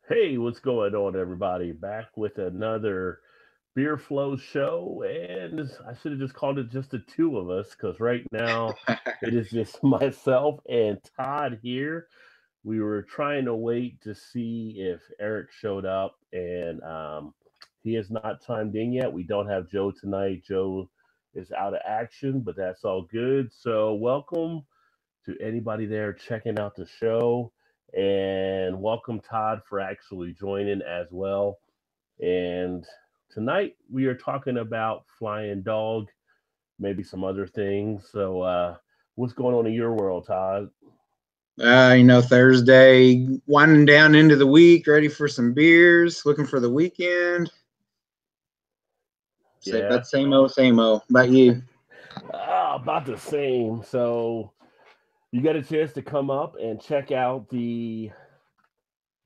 Hey, what's going on, everybody? Back with another Beer Flow show. And I should have just called it just the two of us because right now it is just myself and Todd here. We were trying to wait to see if Eric showed up, and he has not chimed in yet. We don't have Joe tonight. Joe is out of action, but that's all good. So, welcome to anybody there checking out the show. And welcome, Todd, for actually joining as well. And tonight we are talking about Flying Dog, maybe some other things. So, what's going on in your world, Todd? Thursday, winding down into the week, ready for some beers, looking for the weekend. Say Yeah. about same old, same old. About you? About the same. So, you got a chance to come up and check out the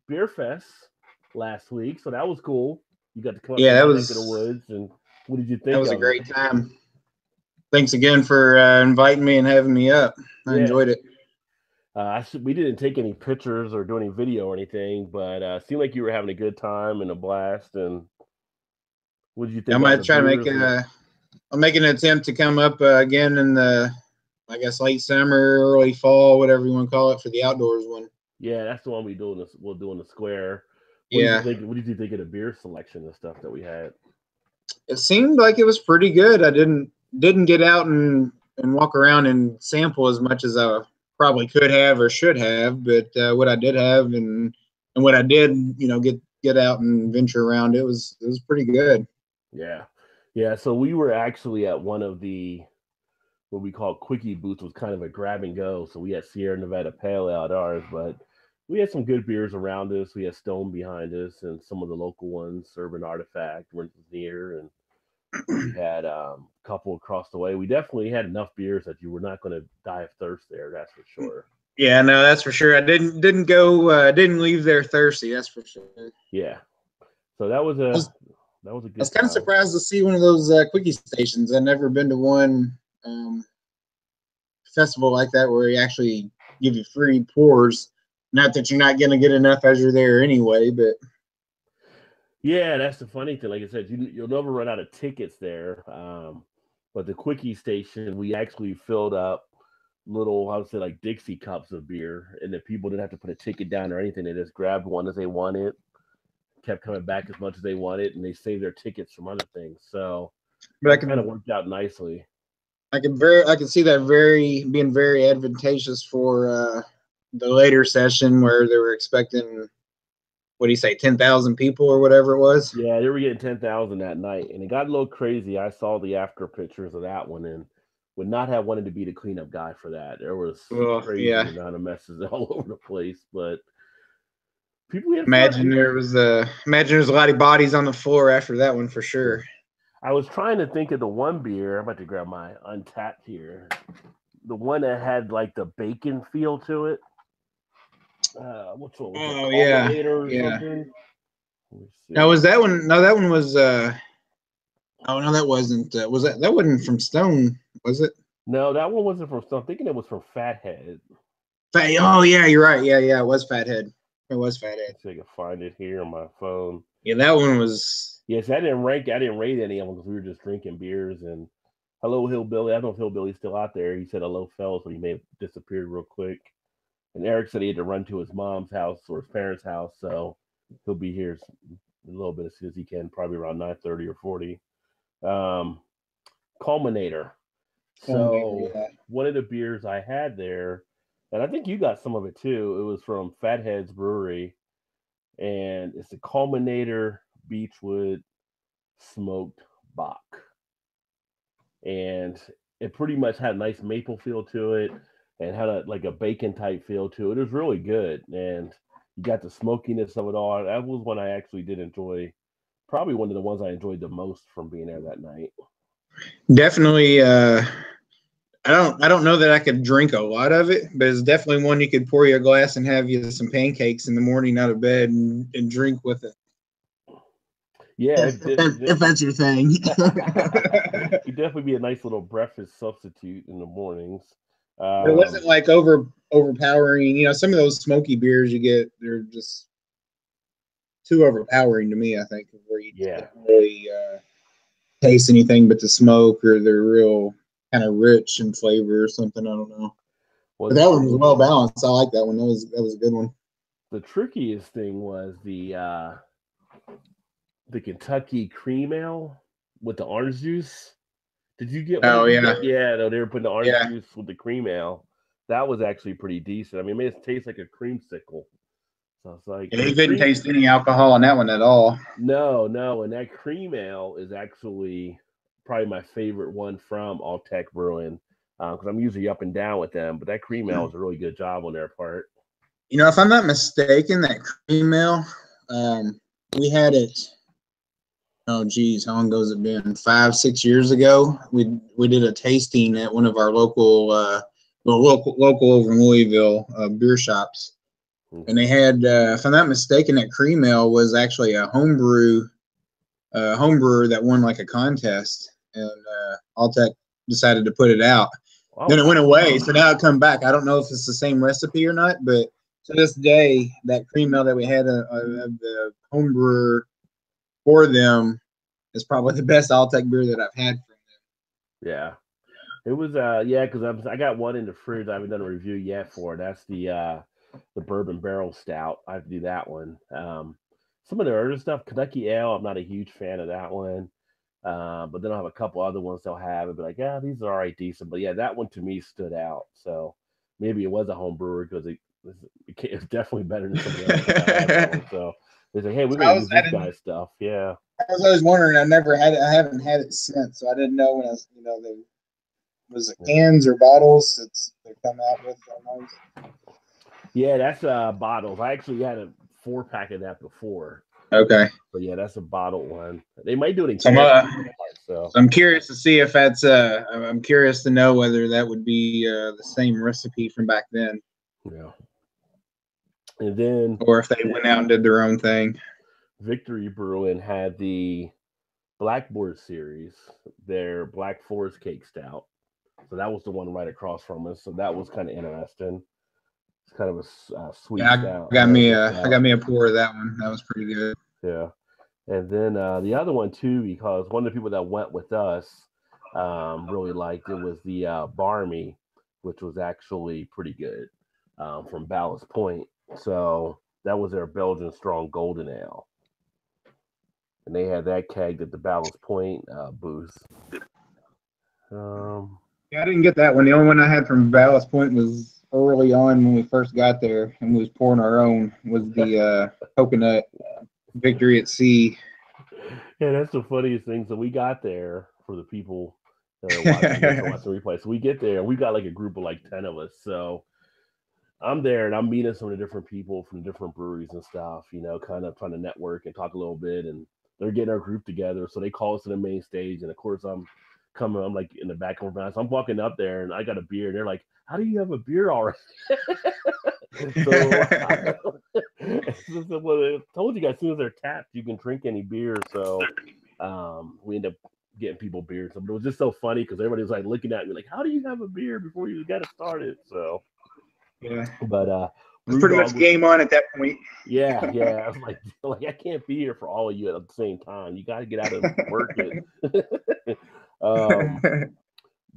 Beer Fest last week. So, that was cool. You got to come up to Yeah, that my neck of the was woods. And what did you that think was a of it? great time. Thanks again for inviting me and having me up. I Yeah. enjoyed it. We didn't take any pictures or do any video or anything, but it seemed like you were having a good time and a blast. And what did you I think about might the try to make beers? I'll make an attempt to come up again in the, I guess, late summer, early fall, whatever you want to call it, for the outdoors one. Yeah, that's the one we'll do in the square. What did you Yeah, think? What did you think of the beer selection and stuff that we had? it seemed like it was pretty good. I didn't get out and walk around and sample as much as I probably could have or should have, but what I did have and what I did, get out and venture around, it was pretty good. Yeah, yeah. So we were actually at one of the what we call quickie booths, was kind of a grab and go. So we had Sierra Nevada Pale Ale at ours, but we had some good beers around us. We had Stone behind us, and some of the local ones, Urban Artifact, was near, and we had a couple across the way. We definitely had enough beers that you were not going to die of thirst there. That's for sure. Yeah, no, that's for sure. I didn't leave there thirsty. That's for sure. Yeah. So that was I was, a I was good kind of time. surprised to see one of those quickie stations. I've never been to one um, festival like that where they actually give you free pours. Not that you're not going to get enough as you're there anyway, but Yeah, that's the funny thing. Like I said, you'll never run out of tickets there. But the quickie station, we actually filled up little, I would say, like Dixie cups of beer, and the people didn't have to put a ticket down or anything. They just grabbed one as they wanted, kept coming back as much as they wanted, and they saved their tickets from other things. So but that kind of worked out nicely. I could see that very being very advantageous for the later session where they were expecting, what do you say, 10,000 people or whatever it was. Yeah, they were getting 10,000 that night, and it got a little crazy. I saw the after pictures of that one, and would not have wanted to be the cleanup guy for that. There was Well, crazy yeah. amount of messes all over the place, but people had fun. Imagine there was a lot of bodies on the floor after that one for sure. I was trying to think of the one beer. I'm about to grab my Untapped here. The one that had like the bacon feel to it. Which one was it? Oh yeah, Culminator or yeah. something? Let me Now see. was that one? No, that one was. Oh no, that wasn't. Was that wasn't from Stone? Was it? No, that one wasn't from. I'm thinking it was from Fathead. Oh yeah, you're right. Yeah, yeah. It was Fathead. It was Fathead. Let's see if I can find it here on my phone. Yeah, that one was. Yes, I didn't rank. I didn't rate any of them because we were just drinking beers. And hello, Hillbilly. I don't know if Hillbilly's still out there. He said hello, fellas, but he may have disappeared real quick. And Eric said he had to run to his mom's house or his parents' house, so he'll be here a little bit as soon as he can, probably around 9:30 or 40. Um, Culminator. So Yeah. one of the beers I had there, and I think you got some of it too. It was from Fathead's Brewery, and it's the Culminator Beechwood Smoked Bock, and it pretty much had a nice maple feel to it, and had like a bacon type feel to it. It was really good, and you got the smokiness of it all. That was one I actually did enjoy. Probably one of the ones I enjoyed the most from being there that night. Definitely. I don't know that I could drink a lot of it, but it's definitely one you could pour you a glass and have you some pancakes in the morning out of bed and drink with it. Yeah, If that's your thing. it'd definitely be a nice little breakfast substitute in the mornings. It wasn't Um, like overpowering. Some of those smoky beers you get, they're just too overpowering to me. I think where you Yeah. don't really taste anything but the smoke, or they're real kind of rich in flavor or something. I don't know. Well, But that one was well balanced. I like that one. That was a good one. the trickiest thing was the Kentucky cream ale with the orange juice. Did you get one? Oh yeah, Yeah, no, they were putting the orange yeah. juice with the cream ale. That was actually pretty decent. I mean, it made it taste like a creamsicle. So it's like Yeah, you couldn't taste any alcohol on that one at all. No, and that cream ale is actually probably my favorite one from All Tech Brewing because I'm usually up and down with them, but that cream ale is a really good job on their part. You know, if I'm not mistaken, that cream ale, we had it. Oh, geez, how long has it been? 5-6 years ago. We did a tasting at one of our local over in Louisville beer shops, and they had, if I'm not mistaken, that cream ale was actually a homebrewer that won like a contest, and Alltech decided to put it out. Oh, Then it went away, so now it come back. I don't know if it's the same recipe or not, but to this day, that cream ale that we had of the homebrewer for them is probably the best Alltech beer that I've had from them. Yeah. It was yeah, because I got one in the fridge I haven't done a review yet for. That's the Bourbon Barrel Stout. I have to do that one. Some of the other stuff, Kentucky Ale, I'm not a huge fan of that one. But then I'll have a couple other ones they'll have and be like, yeah, these are all right, decent. But yeah, that one to me stood out. So maybe it was a home brewer because it's definitely better than something else I had. So they say, hey, we're gonna use this guy's stuff. Yeah. I was always wondering. I haven't had it since, so I didn't know when was it cans or bottles they come out with almost. Yeah, that's bottles. I actually had a 4-pack of that before. Okay. But yeah, that's a bottled one. They might do it in cans. So I'm curious to see if that's. I'm curious to know whether that would be the same recipe from back then. Yeah. And then, or if they went out and did their own thing. Victory Brewing had the Blackboard series, their Black Forest Cake Stout. So that was the one right across from us. So that was kind of interesting. It's kind of a sweet stout. I got me a pour of that one. That was pretty good. Yeah. And then the other one too, because one of the people that went with us really liked it, was the Barmy, which was actually pretty good from Ballast Point. So that was their Belgian Strong Golden Ale. And they had that kegged at the Ballast Point booth. Yeah, I didn't get that one. The only one I had from Ballast Point was early on when we first got there and we was pouring our own, was the coconut Victory at Sea. Yeah, that's the funniest thing. So we got there, for the people that are watching the replay. So we get there, and we got like a group of like 10 of us. So I'm there, and I'm meeting some of the different people from different breweries and stuff, kind of trying to network and talk a little bit. And they're getting our group together. So they call us to the main stage. And of course, I'm like in the back of the. So I'm walking up there, and I got a beer. And they're like, how do you have a beer already? So well, I told you guys, as soon as they're tapped, you can drink any beer. So we end up getting people beers. But it was just so funny because everybody was like looking at me like, how do you have a beer before you got it started? So yeah, but it's pretty much game on at that point. Yeah. I was like I can't be here for all of you at the same time. You got to get out and work it.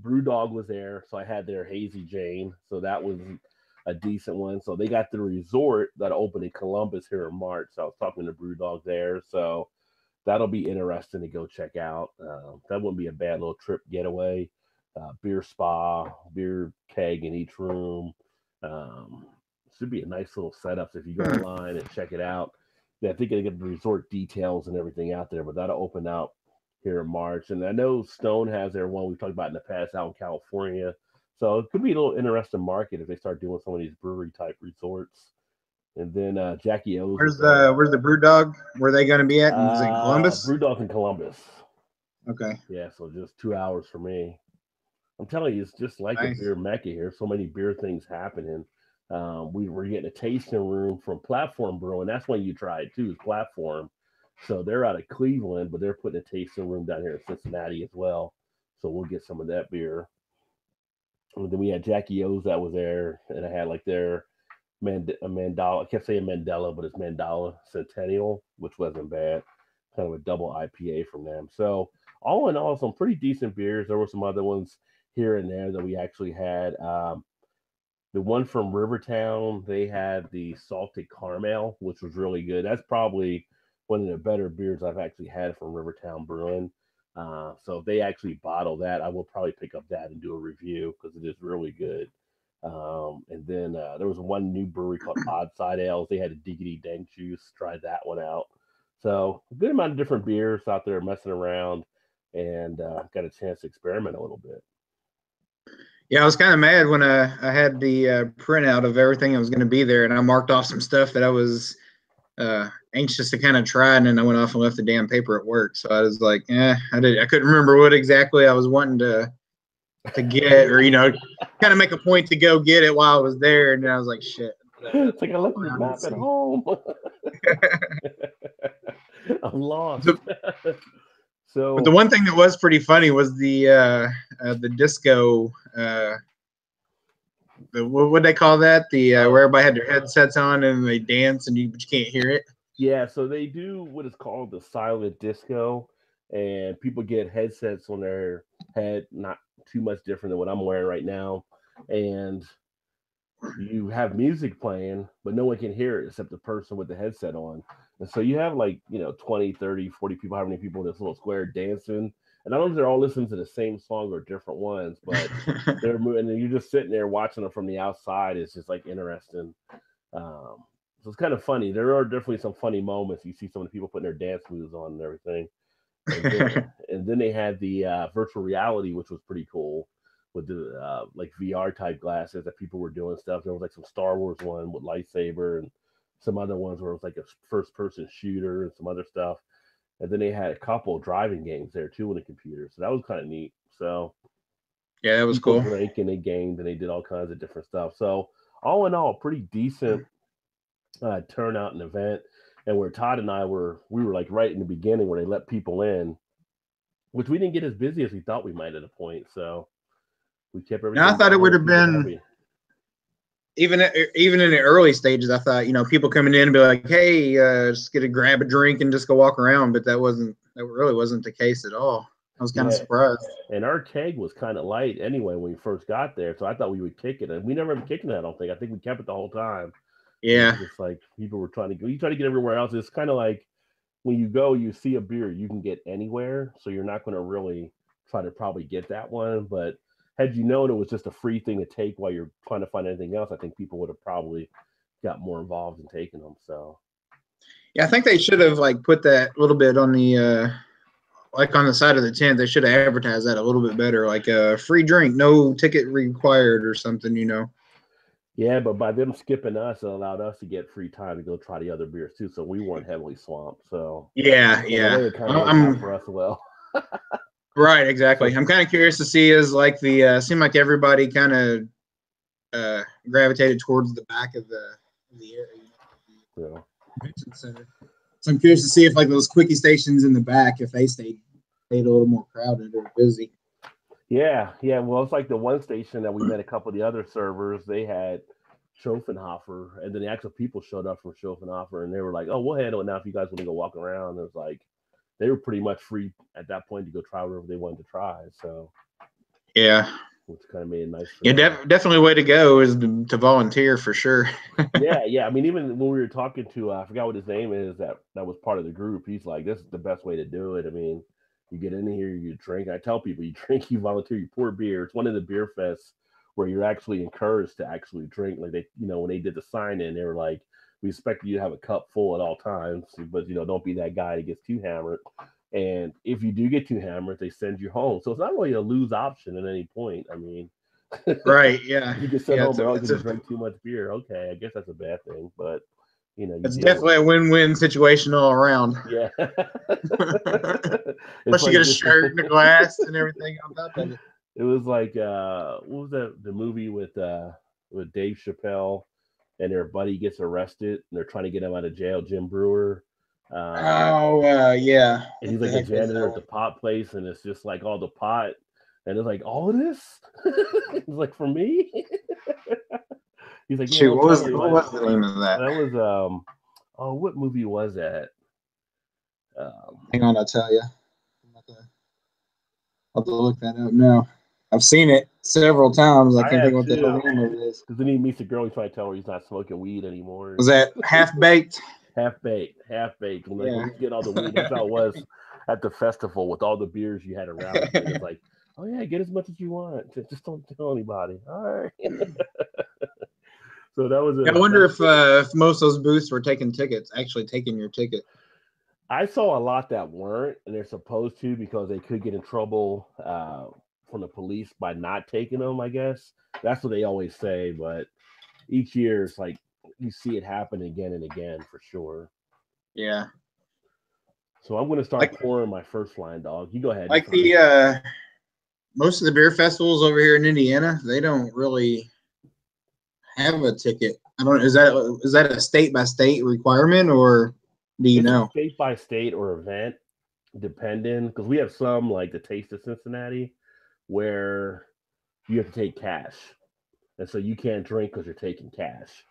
Brewdog was there, so I had their Hazy Jane. So that was a decent one. So they got the resort that opened in Columbus here in March. So I was talking to Brewdog there. So that'll be interesting to go check out. That wouldn't be a bad little trip getaway. Beer spa, beer keg in each room. Should be a nice little setup. So if you go online and check it out, I think they get the resort details and everything out there, but that'll open out here in March. And I know Stone has their one we've talked about in the past out in California. So it could be a little interesting market if they start doing some of these brewery type resorts. And then Jackie O's. Where's the Brewdog? Where are they going to be at? Is it in Columbus? Brewdog in Columbus. Okay. Yeah, so just 2 hours for me. I'm telling you, it's just like a beer mecca here. So many beer things happening. We were getting a tasting room from Platform Brewing. That's when you try it too, is Platform. So they're out of Cleveland, but they're putting a tasting room down here in Cincinnati as well. So we'll get some of that beer. And then we had Jackie O's that was there, and I had like their a Mandala. I kept saying Mandela, but it's Mandala Centennial, which wasn't bad. Kind of a double IPA from them. So all in all, some pretty decent beers. There were some other ones here and there that we actually had. The one from Rivertown, they had the salted caramel, which was really good. That's probably one of the better beers I've actually had from Rivertown Brewing. So if they actually bottle that, I will probably pick up that and do a review because it is really good. And then there was one new brewery called Oddside Ales. They had a Diggity Dank Juice. Tried that one out. So a good amount of different beers out there messing around, and got a chance to experiment a little bit. Yeah, I was kind of mad when I had the printout of everything that was going to be there, and I marked off some stuff that I was anxious to kind of try, and then I went off and left the damn paper at work. So I was like, I couldn't remember what exactly I was wanting to get, or kind of make a point to go get it while I was there, and then I was like, shit. It's like I left my map at home. I'm lost. But the one thing that was pretty funny was the disco. What they call that? Where everybody had their headsets on and they dance but you can't hear it. Yeah, so they do what is called the silent disco, and people get headsets on their head, not too much different than what I'm wearing right now, and you have music playing, but no one can hear it except the person with the headset on. And so you have 20, 30, 40 people, how many people in this little square dancing. And I don't know if they're all listening to the same song or different ones, but they're moving, and you're just sitting there watching them from the outside. It's just interesting. So it's kind of funny. There are definitely some funny moments. You see some of the people putting their dance moves on and everything. And then they had the virtual reality, which was pretty cool, with the VR type glasses that people were doing stuff. There was some Star Wars one with lightsaber, and some other ones where it was a first person shooter and some other stuff. And then they had a couple driving games there too on the computer. So that was kind of neat. So yeah, that was cool. Drank and they gamed and they did all kinds of different stuff. So all in all, pretty decent turnout and event. And where Todd and I we were right in the beginning where they let people in, which we didn't get as busy as we thought we might at a point. So we kept everything. Now, I thought it would have been even in the early stages. I thought people coming in and be like, "Hey, just grab a drink and just go walk around." But that really wasn't the case at all. I was kind of surprised. And our keg was kind of light anyway when we first got there, so I thought we would kick it, and we never even kicked it. I don't think. I think we kept it the whole time. Yeah, it's people were trying to go. You try to get everywhere else. It's kind of like when you go, you see a beer you can get anywhere, so you're not going to really try to probably get that one, but had you known it was just a free thing to take while you're trying to find anything else, I think people would have probably got more involved in taking them. So, yeah, I think they should have put that little bit on the on the side of the tent. They should have advertised that a little bit better, a free drink, no ticket required or something. Yeah, but by them skipping us, it allowed us to get free time to go try the other beers too, so we weren't heavily swamped. So yeah, it kind of worked out for us well. Right, exactly. I'm kind of curious to see seemed like everybody kind of gravitated towards the back of the area, convention center. So I'm curious to see if those quickie stations in the back, if they stayed a little more crowded or busy. Yeah. Well, it's the one station that we met a couple of the other servers. They had Schopenhofer, and then the actual people showed up from Schopenhofer, and they were like, "Oh, we'll handle it now if you guys want to go walk around." It was they were pretty much free at that point to go try whatever they wanted to try. So, yeah, which kind of made it nice. Definitely way to go is to volunteer for sure. yeah. I mean, even when we were talking to, I forgot what his name is, that was part of the group. He's like, "This is the best way to do it." I mean, you get in here, you drink. I tell people, you drink, you volunteer, you pour beer. It's one of the beer fests where you're actually encouraged to actually drink. When they did the sign in, they were like, "We expect you to have a cup full at all times, but don't be that guy that gets too hammered. And if you do get too hammered, they send you home. So it's not really a lose option at any point. I mean, right? Yeah, you can send home, but because you drink too much beer. Okay, I guess that's a bad thing, but it's definitely a win-win situation all around. Yeah. Plus, you get a shirt and a glass and everything on top of it. It was what was the movie with Dave Chappelle and their buddy gets arrested and they're trying to get him out of jail, Jim Brewer. Yeah. And he's a janitor at the pot place, and it's just all the pot, and it's all of this. It's for me. He's like, yeah, Shoot, don't what tell was anybody. the name of that? That was oh, what movie was that? Hang on, I'll tell you. I'll have to look that up now. I've seen it several times. I I can't think have what the too. hell name of it is. Because then he meets a girl, he's trying to tell her he's not smoking weed anymore. Was that Half Baked? Half baked. Like, Yeah. when he's getting all the weed, that's how it was at the festival with all the beers you had around you. It's like, oh yeah, get as much as you want. Just don't tell anybody. All right. So that was. I wonder if most of those booths were taking tickets, actually taking your ticket. I saw a lot that weren't, and they're supposed to because they could get in trouble from the police by not taking them. I guess that's what they always say. But each year, it's like you see it happen again and again for sure. Yeah. So I'm going to start pouring my first Flying Dog. You go ahead. Like the most of the beer festivals over here in Indiana, they don't really have a ticket. I don't. Is that a state by state requirement, or do you know? State by state or event, depending, because we have some like the Taste of Cincinnati, where you have to take cash, and so you can't drink because you're taking cash.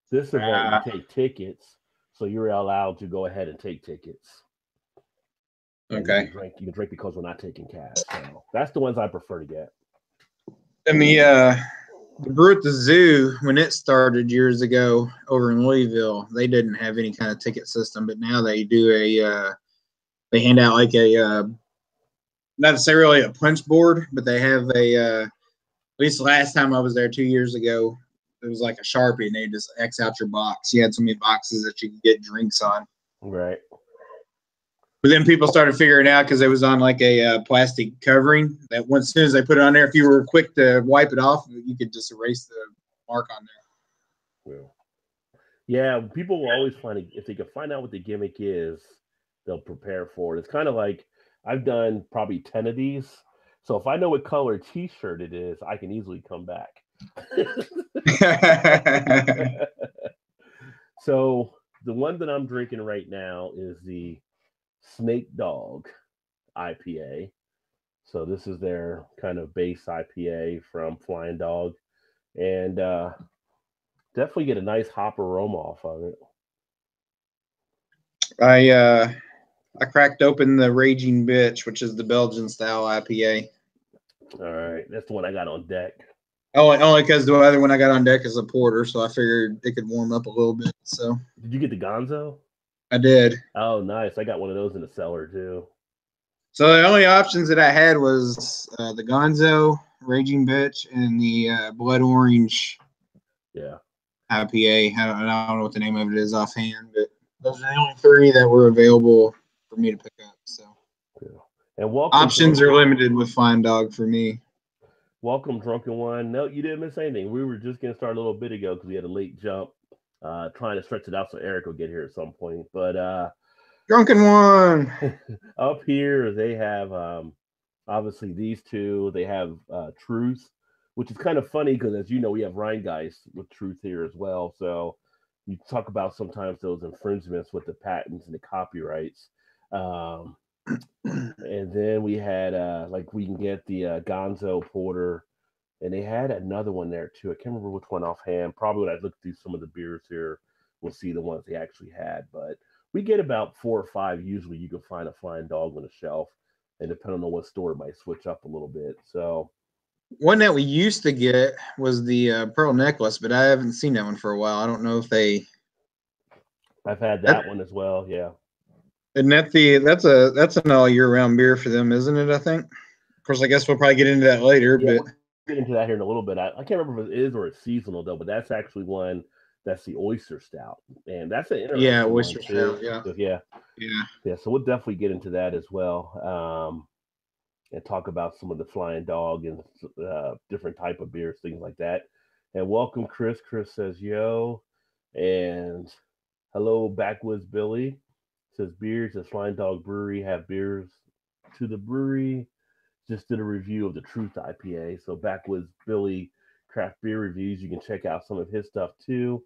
This event, you take tickets, so you're allowed to go ahead and take tickets. Okay. You can drink because we're not taking cash. So that's the ones I prefer to get. And the brew at the zoo, when it started years ago over in Louisville, they didn't have any kind of ticket system, but now they do they hand out like not necessarily a punch board, but they have at least the last time I was there 2 years ago, it was like a Sharpie and they just X out your box. You had so many boxes that you could get drinks on. Right. But then people started figuring out because it was on like a plastic covering that as soon as they put it on there, if you were quick to wipe it off, you could just erase the mark on there. Yeah, people will always find it. If they can find out what the gimmick is, they'll prepare for it. It's kind of like I've done probably 10 of these. So if I know what color t-shirt it is, I can easily come back. So the one that I'm drinking right now is the Snake Dog IPA. So this is their kind of base IPA from Flying Dog, and definitely get a nice hop aroma off of it. I cracked open the Raging Bitch, which is the Belgian style IPA. All right, that's the one I got on deck. Only because the other one I got on deck is a porter, so I figured it could warm up a little bit. So did you get the Gonzo? I did. Oh, nice. I got one of those in the cellar too. So the only options that I had was the Gonzo, Raging Bitch, and the Blood Orange. Yeah. IPA. I don't know what the name of it is offhand, but those are the only three that were available for me to pick up. So, yeah. And options are limited with Flying Dog for me. Welcome, Drunken One. No, you didn't miss anything. We were just getting started a little bit ago because we had a late jump, trying to stretch it out so Eric will get here at some point. But Drunken One up here, they have obviously these two. They have Truth, which is kind of funny because, as you know, we have Rheingeist with Truth here as well. So you talk about sometimes those infringements with the patents and the copyrights. And then we had like we can get the Gonzo Porter, and they had another one there too. I can't remember which one offhand. Probably when I look through some of the beers here, we'll see the ones they actually had. But we get about 4 or 5 usually. You can find a Flying Dog on the shelf, and depending on what store, it might switch up a little bit. So one that we used to get was the Pearl Necklace, but I haven't seen that one for a while. I don't know if they. I've had that one as well. Yeah. And that's an all year round beer for them, isn't it? I think. Of course, I guess we'll probably get into that later. Yeah, but we'll get into that here in a little bit. I can't remember if it is or it's seasonal though, but that's actually one that's the Oyster Stout, and that's an interesting Oyster one too. Stout. So, yeah. So we'll definitely get into that as well, and talk about some of the Flying Dog and different type of beers, things like that. And welcome, Chris. Chris says yo, and hello, Backwoods Billy. Says beers at Flying Dog Brewery have beers to the brewery. Just did a review of the Truth IPA. So Backwoods Billy Craft Beer Reviews, you can check out some of his stuff too.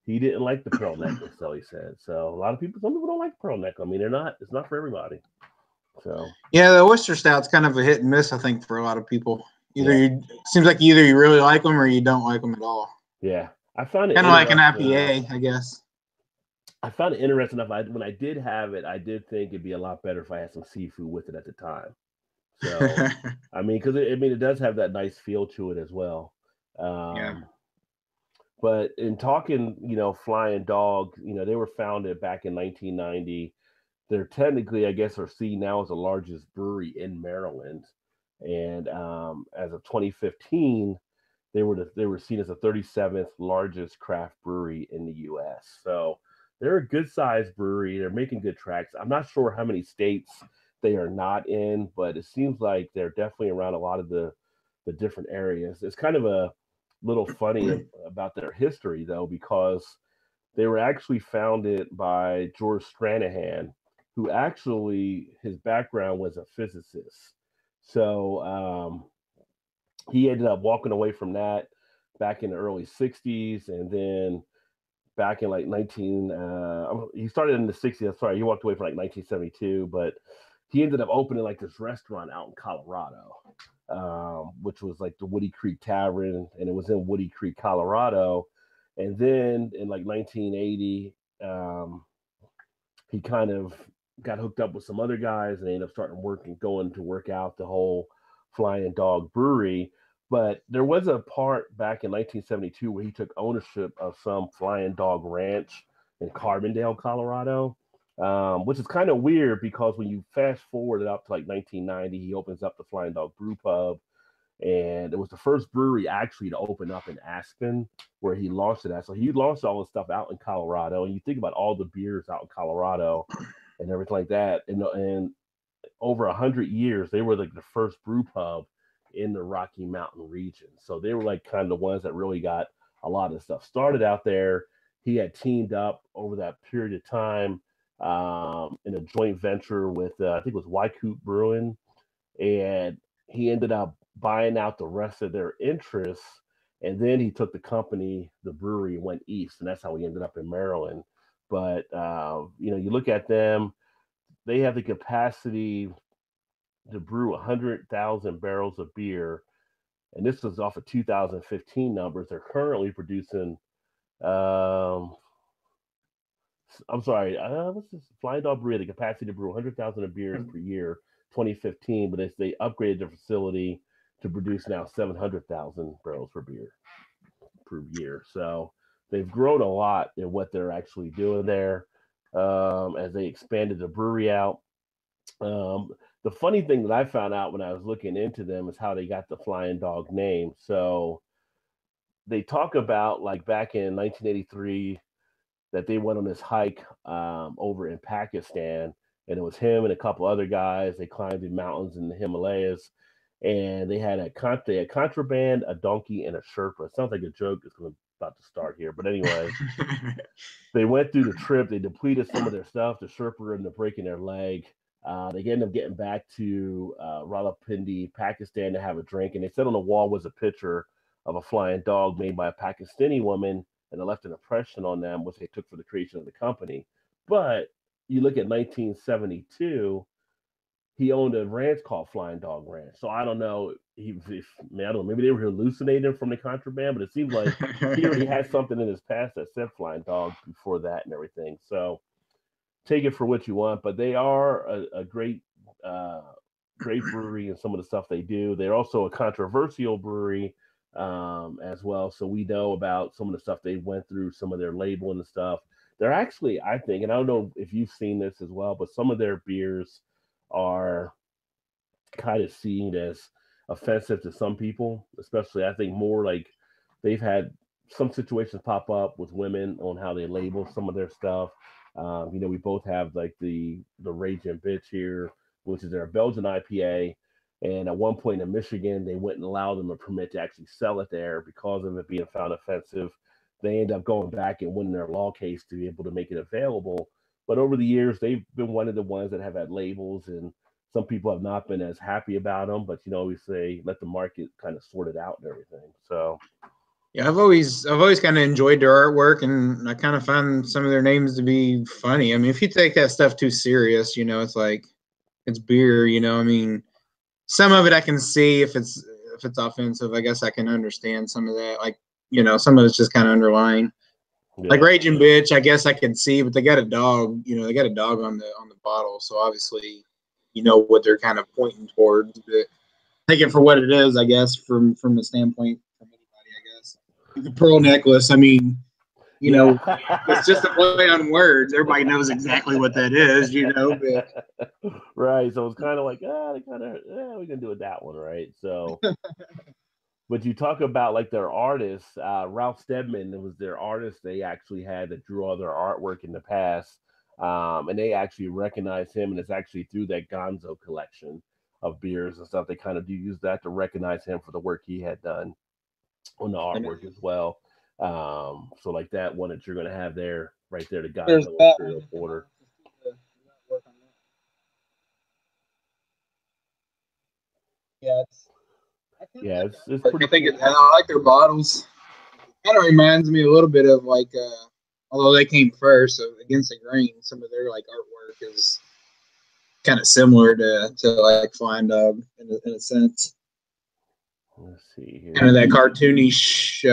He didn't like the Pearl Necklace, though, he said. So some people don't like Pearl Necklace. I mean, it's not for everybody. So yeah, the Oyster Stout's kind of a hit and miss, I think, for a lot of people. Seems like either you really like them or you don't like them at all. Yeah, I found it Kind of like an interesting enough. IPA, I guess. I found it interesting enough. When I did have it, I did think it'd be a lot better if I had some seafood with it at the time. So, I mean, because it does have that nice feel to it as well. Yeah. Um, but in talking, Flying Dog, they were founded back in 1990. They're technically, I guess, are seen now as the largest brewery in Maryland. And as of 2015, they were seen as the 37th largest craft brewery in the U.S. So they're a good sized brewery. They're making good tracks. I'm not sure how many states they are not in, but it seems like they're definitely around a lot of the different areas. It's kind of a little funny about their history though, because they were actually founded by George Stranahan, who actually his background was a physicist. So he ended up walking away from that back in the early 60s, and then back in like 19 he started in the 60s. Sorry, he walked away from like 1972, but he ended up opening like this restaurant out in Colorado, which was like the Woody Creek Tavern, and it was in Woody Creek, Colorado. And then in like 1980, he kind of got hooked up with some other guys, and they ended up starting going to work out the whole Flying Dog Brewery. But there was a part back in 1972 where he took ownership of some Flying Dog Ranch in Carbondale, Colorado, which is kind of weird because when you fast forward it up to like 1990, he opens up the Flying Dog Brew Pub, and it was the first brewery actually to open up in Aspen, where he launched it at. So he launched all this stuff out in Colorado, and you think about all the beers out in Colorado and everything like that, and over 100 years, they were like the first brew pub in the Rocky Mountain region. So they were like kind of the ones that really got a lot of stuff started out there. He had teamed up over that period of time in a joint venture with I think it was Wycoop Brewing, and he ended up buying out the rest of their interests. And then he took the company, the brewery, and went east, and that's how he ended up in Maryland. But you look at them; they have the capacity to brew 100,000 barrels of beer, and this was off of 2015 numbers. They're currently producing, um, I'm sorry, what's this? Flying Dog Brewery, the capacity to brew 100,000 of beers per year, 2015, but they upgraded their facility to produce now 700,000 barrels per year. So they've grown a lot in what they're actually doing there as they expanded the brewery out. Um, the funny thing that I found out when I was looking into them is how they got the Flying Dog name. So they talk about like back in 1983 that they went on this hike over in Pakistan, and it was him and a couple other guys. They climbed the mountains in the Himalayas, and they had contraband, a donkey, and a Sherpa. It sounds like a joke is about to start here, but anyway, they went through the trip. They depleted some of their stuff. The Sherpa ended up breaking their leg. They ended up getting back to Rawalpindi, Pakistan, to have a drink, and they said on the wall was a picture of a flying dog made by a Pakistani woman, and it left an impression on them, which they took for the creation of the company. But you look at 1972, he owned a ranch called Flying Dog Ranch. So I don't know. I don't know. Maybe they were hallucinating from the contraband, but it seems like he already had something in his past that said Flying Dog before that and everything. So take it for what you want, but they are a uh, great brewery and some of the stuff they do. They're also a controversial brewery as well. So we know about some of the stuff they went through, some of their labeling and stuff. They're actually, I think, and I don't know if you've seen this as well, but some of their beers are kind of seen as offensive to some people, especially I think more like they've had some situations pop up with women on how they label some of their stuff. We both have like the Raging Bitch here, which is their Belgian IPA. And at one point in Michigan, they wouldn't allow them a permit to actually sell it there because of it being found offensive. They end up going back and winning their law case to be able to make it available. But over the years, they've been one of the ones that have had labels, and some people have not been as happy about them. But we say let the market kind of sort it out and everything. So yeah, I've always kind of enjoyed their artwork, and I kind of find some of their names to be funny. I mean, if you take that stuff too serious, it's like it's beer. I mean, some of it I can see if it's offensive. I guess I can understand some of that. Like some of it's just kind of underlying. Yeah. Like Raging Bitch, I guess I could see, but they got a dog. They got a dog on the bottle, so obviously, what they're kind of pointing towards. But take it for what it is, I guess, from the standpoint from anybody, I guess. The pearl necklace, I mean, it's just a play on words. Everybody knows exactly what that is, But right. So it's kind of like, we can do it that one, right? So, but you talk about like their artists, Ralph Steadman, it was their artist they actually had that drew all their artwork in the past. And they actually recognized him, and it's actually through that Gonzo collection of beers and stuff. They kind of do use that to recognize him for the work he had done on the artwork as well. So like that one that you're going to have there, right there, the Gonzo Imperial Porter. Yeah, it's pretty. I think I like their bottles. Kind of reminds me a little bit of like, although they came first, so Against the Grain. Some of their like artwork is kind of similar to like Flying Dog in a sense. Let's see here. Kind of that cartoonish,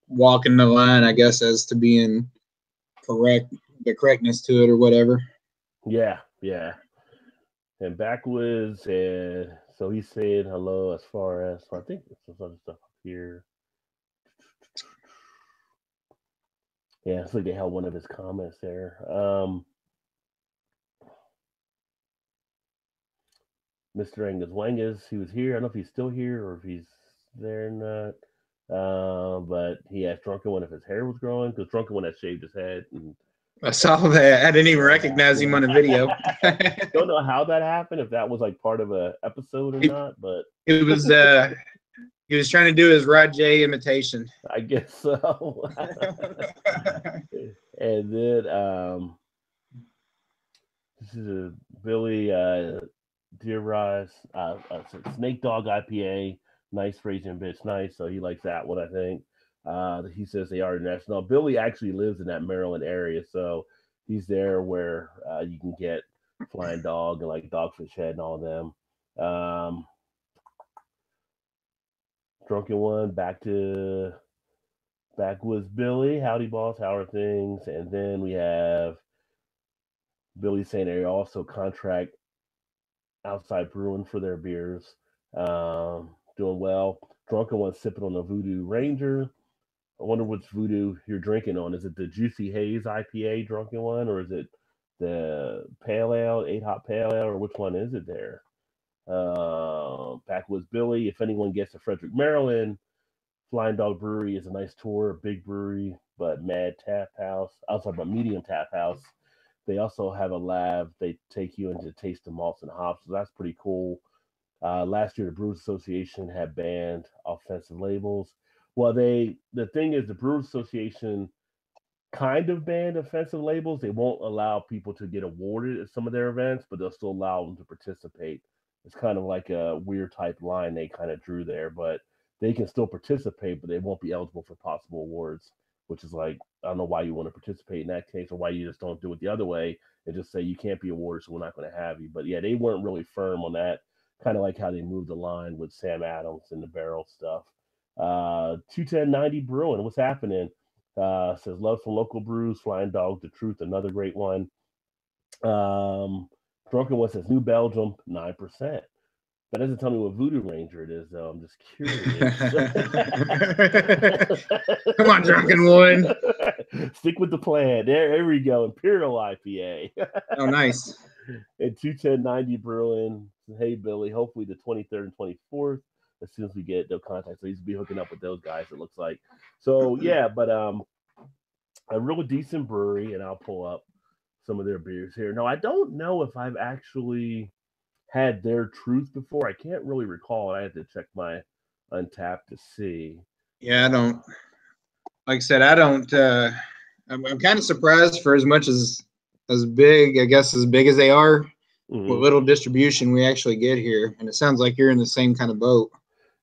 walking the line, I guess, as to being the correctness to it or whatever. Yeah. And Backwoods, and so he's saying hello as far as, so I think there's some other stuff up here. Yeah, it's like they held one of his comments there. Mr. Angus Wangus, he was here. I don't know if he's still here or if he's there or not. But he asked Drunken One if his hair was growing, because Drunken One had shaved his head. And I saw that. I didn't even recognize him on the video. Don't know how that happened, if that was like part of a episode or not, but it was he was trying to do his Rod J imitation. I guess so. And then this is a Billy Deer Rise Snake Dog IPA, nice Raging Bitch, nice. So he likes that one, I think. He says they are national. Billy actually lives in that Maryland area, so he's there where you can get Flying Dog and like Dogfish Head and all of them. Drunken One, Backwoods Billy, howdy boss, how are things? And then we have Billy saying they also contract outside brewing for their beers. Doing well. Drunken One sipping on the Voodoo Ranger. I wonder which Voodoo you're drinking on. Is it the Juicy Haze IPA Drunken One, or is it the Pale Ale, 8-hop Pale Ale, or which one is it there? Backwoods Billy, if anyone gets to Frederick, Maryland, Flying Dog Brewery is a nice tour, big brewery, but mad tap house. I was talking about medium tap house. They also have a lab. They take you into taste the malts and hops, so that's pretty cool. Last year, the Brewers Association had banned offensive labels. Well, the thing is, the Brewers Association kind of banned offensive labels. They won't allow people to get awarded at some of their events, but they'll still allow them to participate. It's kind of like a weird type line they kind of drew there, but they can still participate, but they won't be eligible for possible awards, which is like, I don't know why you want to participate in that case, or why you just don't do it the other way and just say you can't be awarded, so we're not going to have you. But yeah, they weren't really firm on that, kind of like how they moved the line with Sam Adams and the Barrell stuff. 21090 Brewing, what's happening? Says love from local brews, Flying Dog, The Truth, another great one. Drunken One says New Belgium, 9%. That doesn't tell me what Voodoo Ranger it is, though. I'm just curious. Come on, Drunken One. Stick with the plan. There we go. Imperial IPA. Oh, nice. And 21090 Brewing. Hey, Billy. Hopefully the 23rd and 24th. As soon as we get their contact, so he's be hooking up with those guys. It looks like. So yeah, but a real decent brewery, and I'll pull up some of their beers here. No, I don't know if I've actually had their Truth before. I can't really recall. I had to check my Untapped to see. Yeah, I don't. Like I said, I don't. I'm kind of surprised for as much as big, I guess, as big as they are. Mm-hmm. What little distribution we actually get here, and it sounds like you're in the same kind of boat.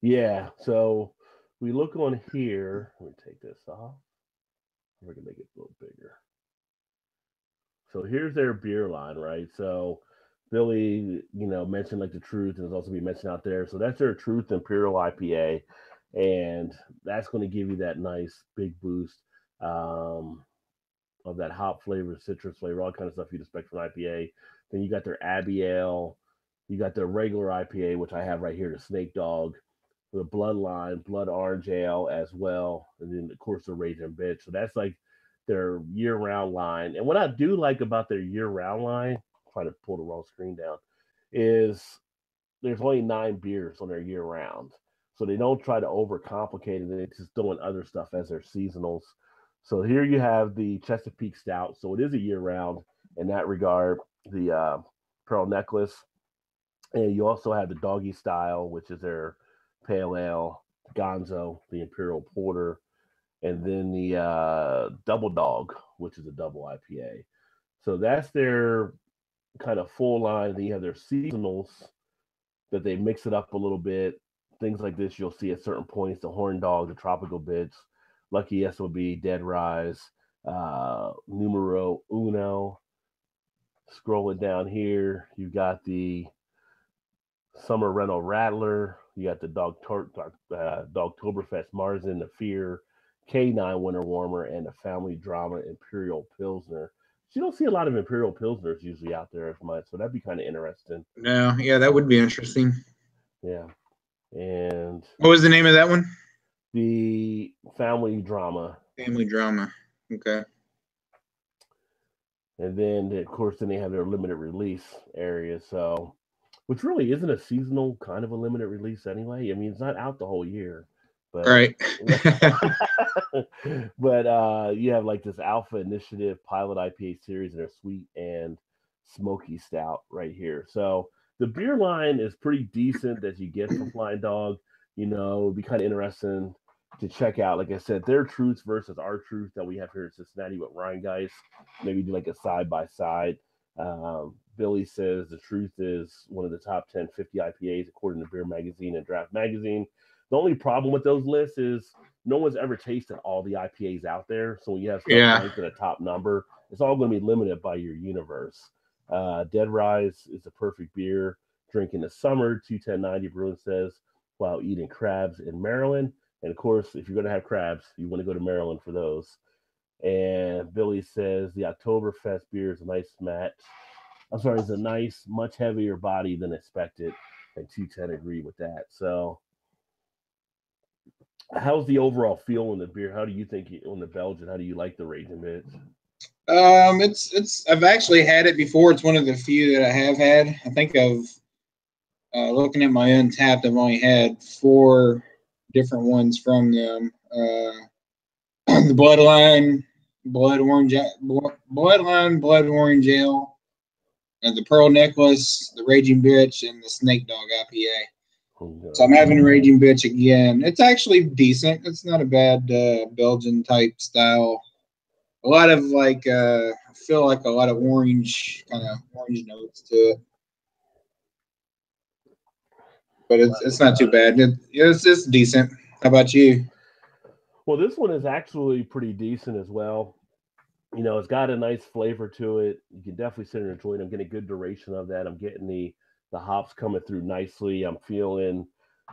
Yeah. So we look on here. Let me take this off. We're gonna make it a little bigger. So here's their beer line, right? So Billy, mentioned like the Truth, and it's also be mentioned out there. So that's their Truth Imperial IPA. and that's going to give you that nice big boost of that hop flavor, citrus flavor, all kind of stuff you'd expect from IPA. Then you got their Abbey Ale, you got their regular IPA, which I have right here, the Snake Dog, the Bloodline, Blood Orange Ale as well, and then of course the Raging Bitch. So that's like their year-round line. And what I do like about their year-round line, I'm trying to pull the wrong screen down, is there's only 9 beers on their year-round. So they don't try to overcomplicate it. They're just doing other stuff as their seasonals. So here you have the Chesapeake Stout. So it is a year-round in that regard. The Pearl Necklace. And you also have the Doggy Style, which is their Pale Ale, Gonzo, the Imperial Porter, and then the Double Dog, which is a double IPA. So that's their kind of full line. Then you have their seasonals that they mix it up a little bit. Things like this you'll see at certain points: the Horn Dog, the Tropical Bitch, Lucky SOB, Dead Rise, Numero Uno. Scrolling down here, you got the Summer Rental Rattler, you got the Dogtoberfest Marzen, the Fear, K9 Winter Warmer, and the Family Drama Imperial Pilsner. So you don't see a lot of Imperial Pilsners usually out there as much, so that'd be kind of interesting. No, yeah, that would be interesting. Yeah. And what was the name of that one? The Family Drama. Family Drama. Okay. And then, of course, then they have their limited release area. So, which really isn't a seasonal kind of a limited release anyway. I mean, it's not out the whole year. But, right. But you have like this Alpha Initiative Pilot IPA series and their Sweet and Smoky Stout right here. So the beer line is pretty decent that you get from Flying Dog. You know, it'd be kind of interesting to check out, like I said, their truths versus our truth that we have here in Cincinnati with Rheingeist. Maybe do like a side by side. Billy says the truth is one of the top 10 50 IPAs according to Beer Magazine and Draft Magazine. The only problem with those lists is no one's ever tasted all the IPAs out there. So when you have stuff ranked at a top number, it's all going to be limited by your universe. Dead Rise is a perfect beer. Drink in the summer, 21090 Bruin says, while eating crabs in Maryland. And of course, if you're going to have crabs, you want to go to Maryland for those. And Billy says the Oktoberfest beer is a nice match. I'm sorry, it's a nice, much heavier body than expected. And 210 agree with that. So, how's the overall feel in the beer? How do you think on the Belgian? How do you like the Raging Bitch? It's. I've actually had it before. It's one of the few that I have had. I think looking at my Untapped, I've only had 4 different ones from them. The Bloodline, Blood Orange Ale, and the Pearl Necklace, the Raging Bitch, and the Snake Dog IPA. Okay. So I'm having Raging Bitch again. It's actually decent. It's not a bad Belgian type style. A lot of I feel like a lot of orange notes to it. But it's not too bad. It's decent. How about you? Well, this one is actually pretty decent as well. You know, it's got a nice flavor to it. You can definitely sit and enjoy it. I'm getting a good duration of that. I'm getting the hops coming through nicely. I'm feeling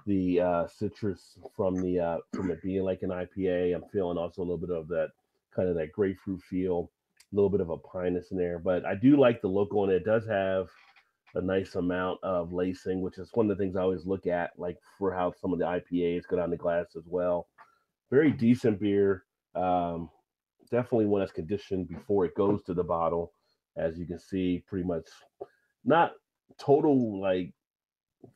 the citrus from it being like an IPA. I'm feeling also a little bit of that kind of that grapefruit feel, a little bit of a pineness in there. But I do like the look on it. It does have a nice amount of lacing, which is one of the things I always look at, like for how some of the IPAs go down the glass as well. Very decent beer. Definitely one that's conditioned before it goes to the bottle. As you can see, pretty much not total, like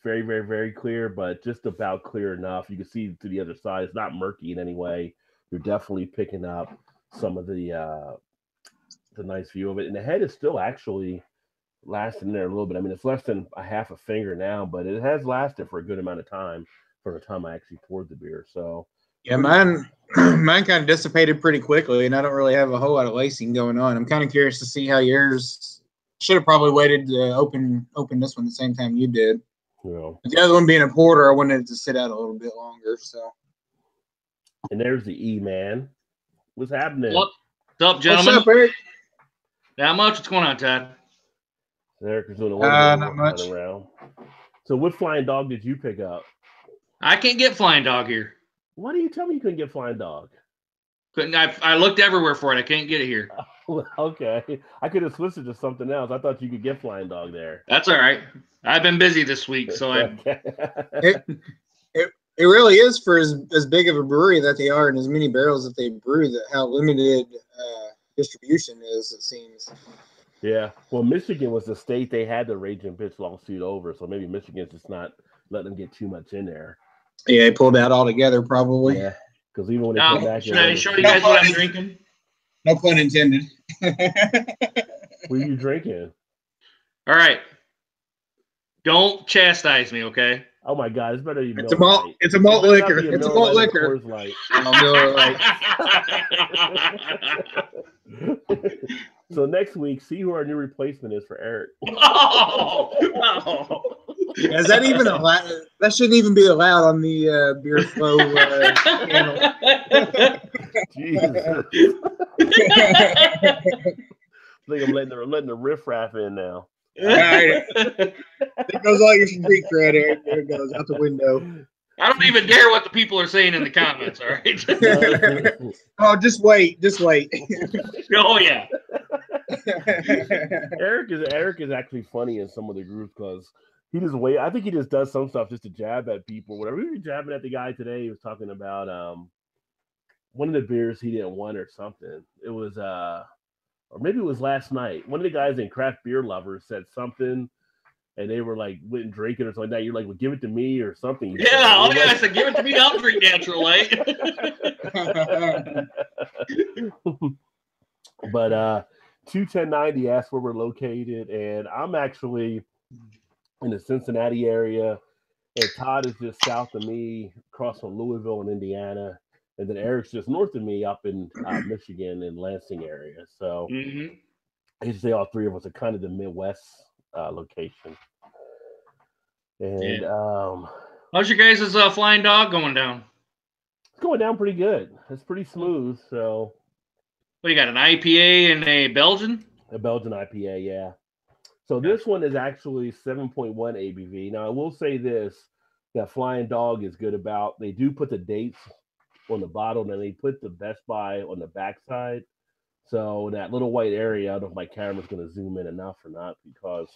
very, very, very clear, but just about clear enough. You can see to the other side. It's not murky in any way. You're definitely picking up some of the nice view of it. And the head is still actually lasting there a little bit. I mean, it's less than a half a finger now, but it has lasted for a good amount of time from the time I actually poured the beer. So yeah, mine kind of dissipated pretty quickly, and I don't really have a whole lot of lacing going on. I'm kind of curious to see how yours. Should have probably waited to open this one the same time you did. Yeah. But the other one being a porter, I wanted it to sit out a little bit longer. So. And there's the E-Man. What's happening? What's up, gentlemen? What's up, Eric? Not much. What's going on, Todd? Eric is doing a little bit not much. around. So what Flying Dog did you pick up? I can't get Flying Dog here. Why do you tell me you couldn't get Flying Dog? Couldn't I looked everywhere for it. I can't get it here. Okay. I could have switched it to something else. I thought you could get Flying Dog there. That's all right. I've been busy this week, so Okay. It really is for as big of a brewery that they are and as many barrels that they brew, that how limited distribution is, it seems. Yeah. Well, Michigan was the state they had the Raging Bitch lawsuit over, so maybe Michigan's just not letting them get too much in there. Yeah, they pulled out altogether, probably. Yeah. Because even when they come back, should I show you guys what I'm drinking? No pun intended. What are you drinking? All right. Don't chastise me, okay? Oh my God, it's better than It's a malt. It's a malt liquor. It's a malt liquor. Coors Light. Miller Lite. So next week, see who our new replacement is for Eric. Oh. Is that even allowed? That shouldn't even be allowed on the Beer Flow channel. Jesus. I think I'm letting the riffraff in now. All right. There goes all your street cred, Eric. There it goes out the window. I don't even dare what the people are saying in the comments, all right? Oh, just wait. Just wait. Oh, yeah. Eric is actually funny in some of the groups because he just I think he just does some stuff just to jab at people. Whatever. We were jabbing at the guy today. He was talking about one of the beers he didn't want or something. It was or maybe it was last night. One of the guys in Craft Beer Lovers said something, and they were like, went and drinking or something like that. You're like, well, give it to me or something. Yeah, oh yeah, I said, give it to me. I'll drink Natural Light. But 21090 asked where we're located, and I'm actually in the Cincinnati area, and Todd is just south of me, across from Louisville in Indiana. And then Eric's just north of me up in Michigan and Lansing area. So I should say all three of us are kind of the Midwest location. And how's your guys' Flying Dog going down? It's going down pretty good. It's pretty smooth. So what, you got an IPA and a Belgian? A Belgian IPA, yeah. So this one is actually 7.1 ABV. Now I will say this, that Flying Dog is good about, they do put the dates on the bottle, and then they put the Best Buy on the backside. So that little white area, I don't know if my camera's going to zoom in enough or not, because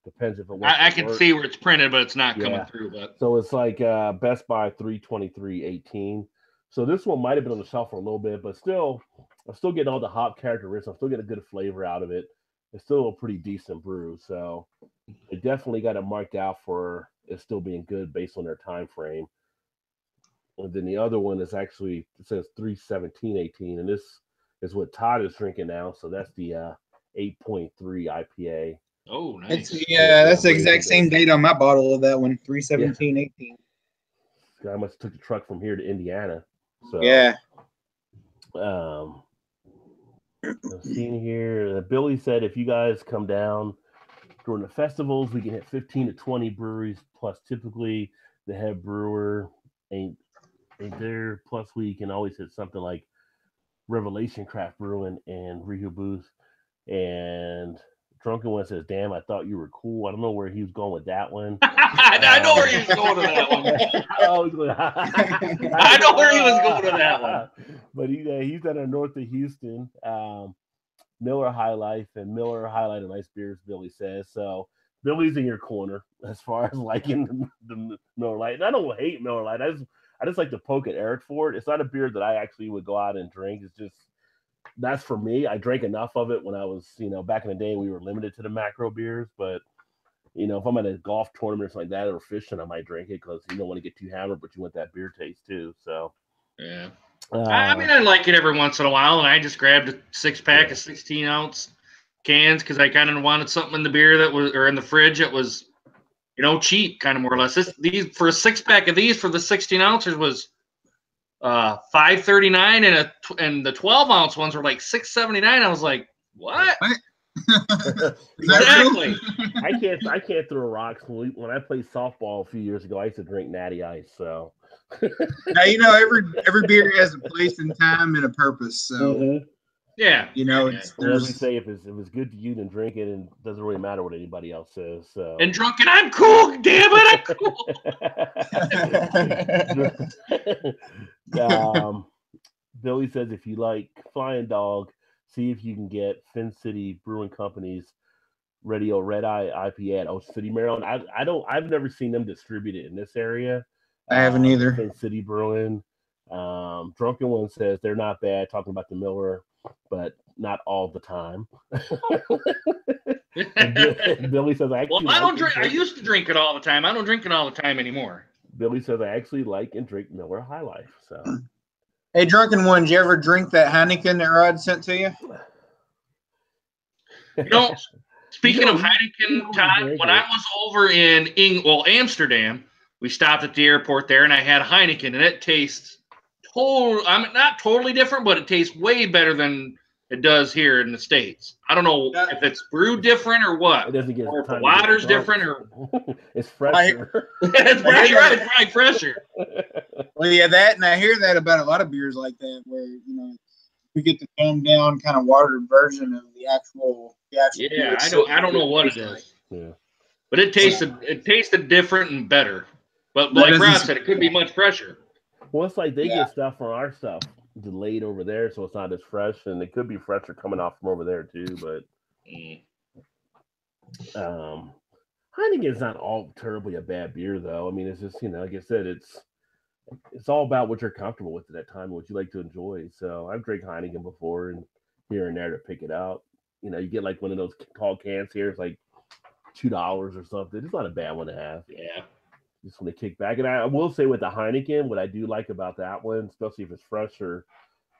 depends if it works. I can see where it's printed, but it's not coming through. But so it's like Best Buy 323.18. So this one might have been on the shelf for a little bit, but still, I'm still getting all the hop characteristics. I'm still getting a good flavor out of it. It's still a pretty decent brew. So it definitely got it marked out for it still being good based on their time frame. And then the other one is actually, it says 317.18, and this is what Todd is drinking now. So that's the 8.3 IPA. Oh, nice. That's the exact same date on my bottle of that one, 317.18. I must have took the truck from here to Indiana. So yeah. Seeing here, Billy said if you guys come down during the festivals, we can hit 15 to 20 breweries. Plus, typically the head brewer ain't there. Plus, we can always hit something like Revelation Craft Brewing and Rihu Booth. And Drunken One says, "Damn, I thought you were cool." I don't know where he was going with that one. I know where he was going with that one. I know where he was going with that one. But he's down there north of Houston. Miller High Life, and Miller Highlight a nice beers, Billy says. So Billy's in your corner as far as liking the Miller Lite. And I don't hate Miller Lite. I just like to poke at Eric for it. It's not a beer that I actually would go out and drink. It's just, that's for me. I drank enough of it when I was, back in the day, we were limited to the macro beers. But, if I'm at a golf tournament or something like that or fishing, I might drink it because you don't want to get too hammered, but you want that beer taste too. So, yeah. I mean, I like it every once in a while, and I just grabbed a 6-pack of 16-ounce cans because I kind of wanted something in the beer that was, or in the fridge that was, cheap, kind of more or less. These for a 6-pack of these for the 16 ounces was $5.39, and the 12-ounce ones were like $6.79. I was like, what? Exactly. I can't throw rocks. When I played softball a few years ago, I used to drink Natty Ice. So now every beer has a place and time and a purpose. So Yeah. You know, as we say, if it's good to you, then drink it, and it doesn't really matter what anybody else says. So. And drunken, I'm cool. Damn it, I'm cool. Billy says if you like Flying Dog, see if you can get Fin City Brewing Company's Radio Red Eye IPA at Ocean City, Maryland. I've never seen them distribute it in this area. I haven't either. Fin City Brewing. Drunken One says they're not bad, talking about the Miller, but not all the time. Billy says I don't drink. I used to drink it all the time. I don't drink it all the time anymore. Billy says I actually like and drink Miller High Life. So, hey, Drunken One, did you ever drink that Heineken that Rod sent to you? You know, speaking of Heineken, Todd, when I was over in Amsterdam, we stopped at the airport there, and I had a Heineken, and it tastes not totally different, but it tastes way better than it does here in the States. I don't know if it's brewed different or what. It doesn't get, or if the water's different, or it's fresher. It's probably fresher. Well, yeah, that, and I hear that about a lot of beers like that, where we get the dumbed down kind of watered version of the actual yeah, I don't know what it is. Yeah. But it tasted different and better. But like Rob said, it could be much fresher. Well, it's like they get stuff from our stuff delayed over there, so it's not as fresh, and it could be fresher coming off from over there too. But Heineken's not all terribly a bad beer, though. I mean, it's just like I said, it's all about what you're comfortable with at that time, what you like to enjoy. So I've drank Heineken before, and here and there to pick it out. You get like one of those tall cans here. It's like $2 or something. It's not a bad one to have. Yeah. Just want to kick back. And I will say with the Heineken, what I do like about that one, especially if it's fresher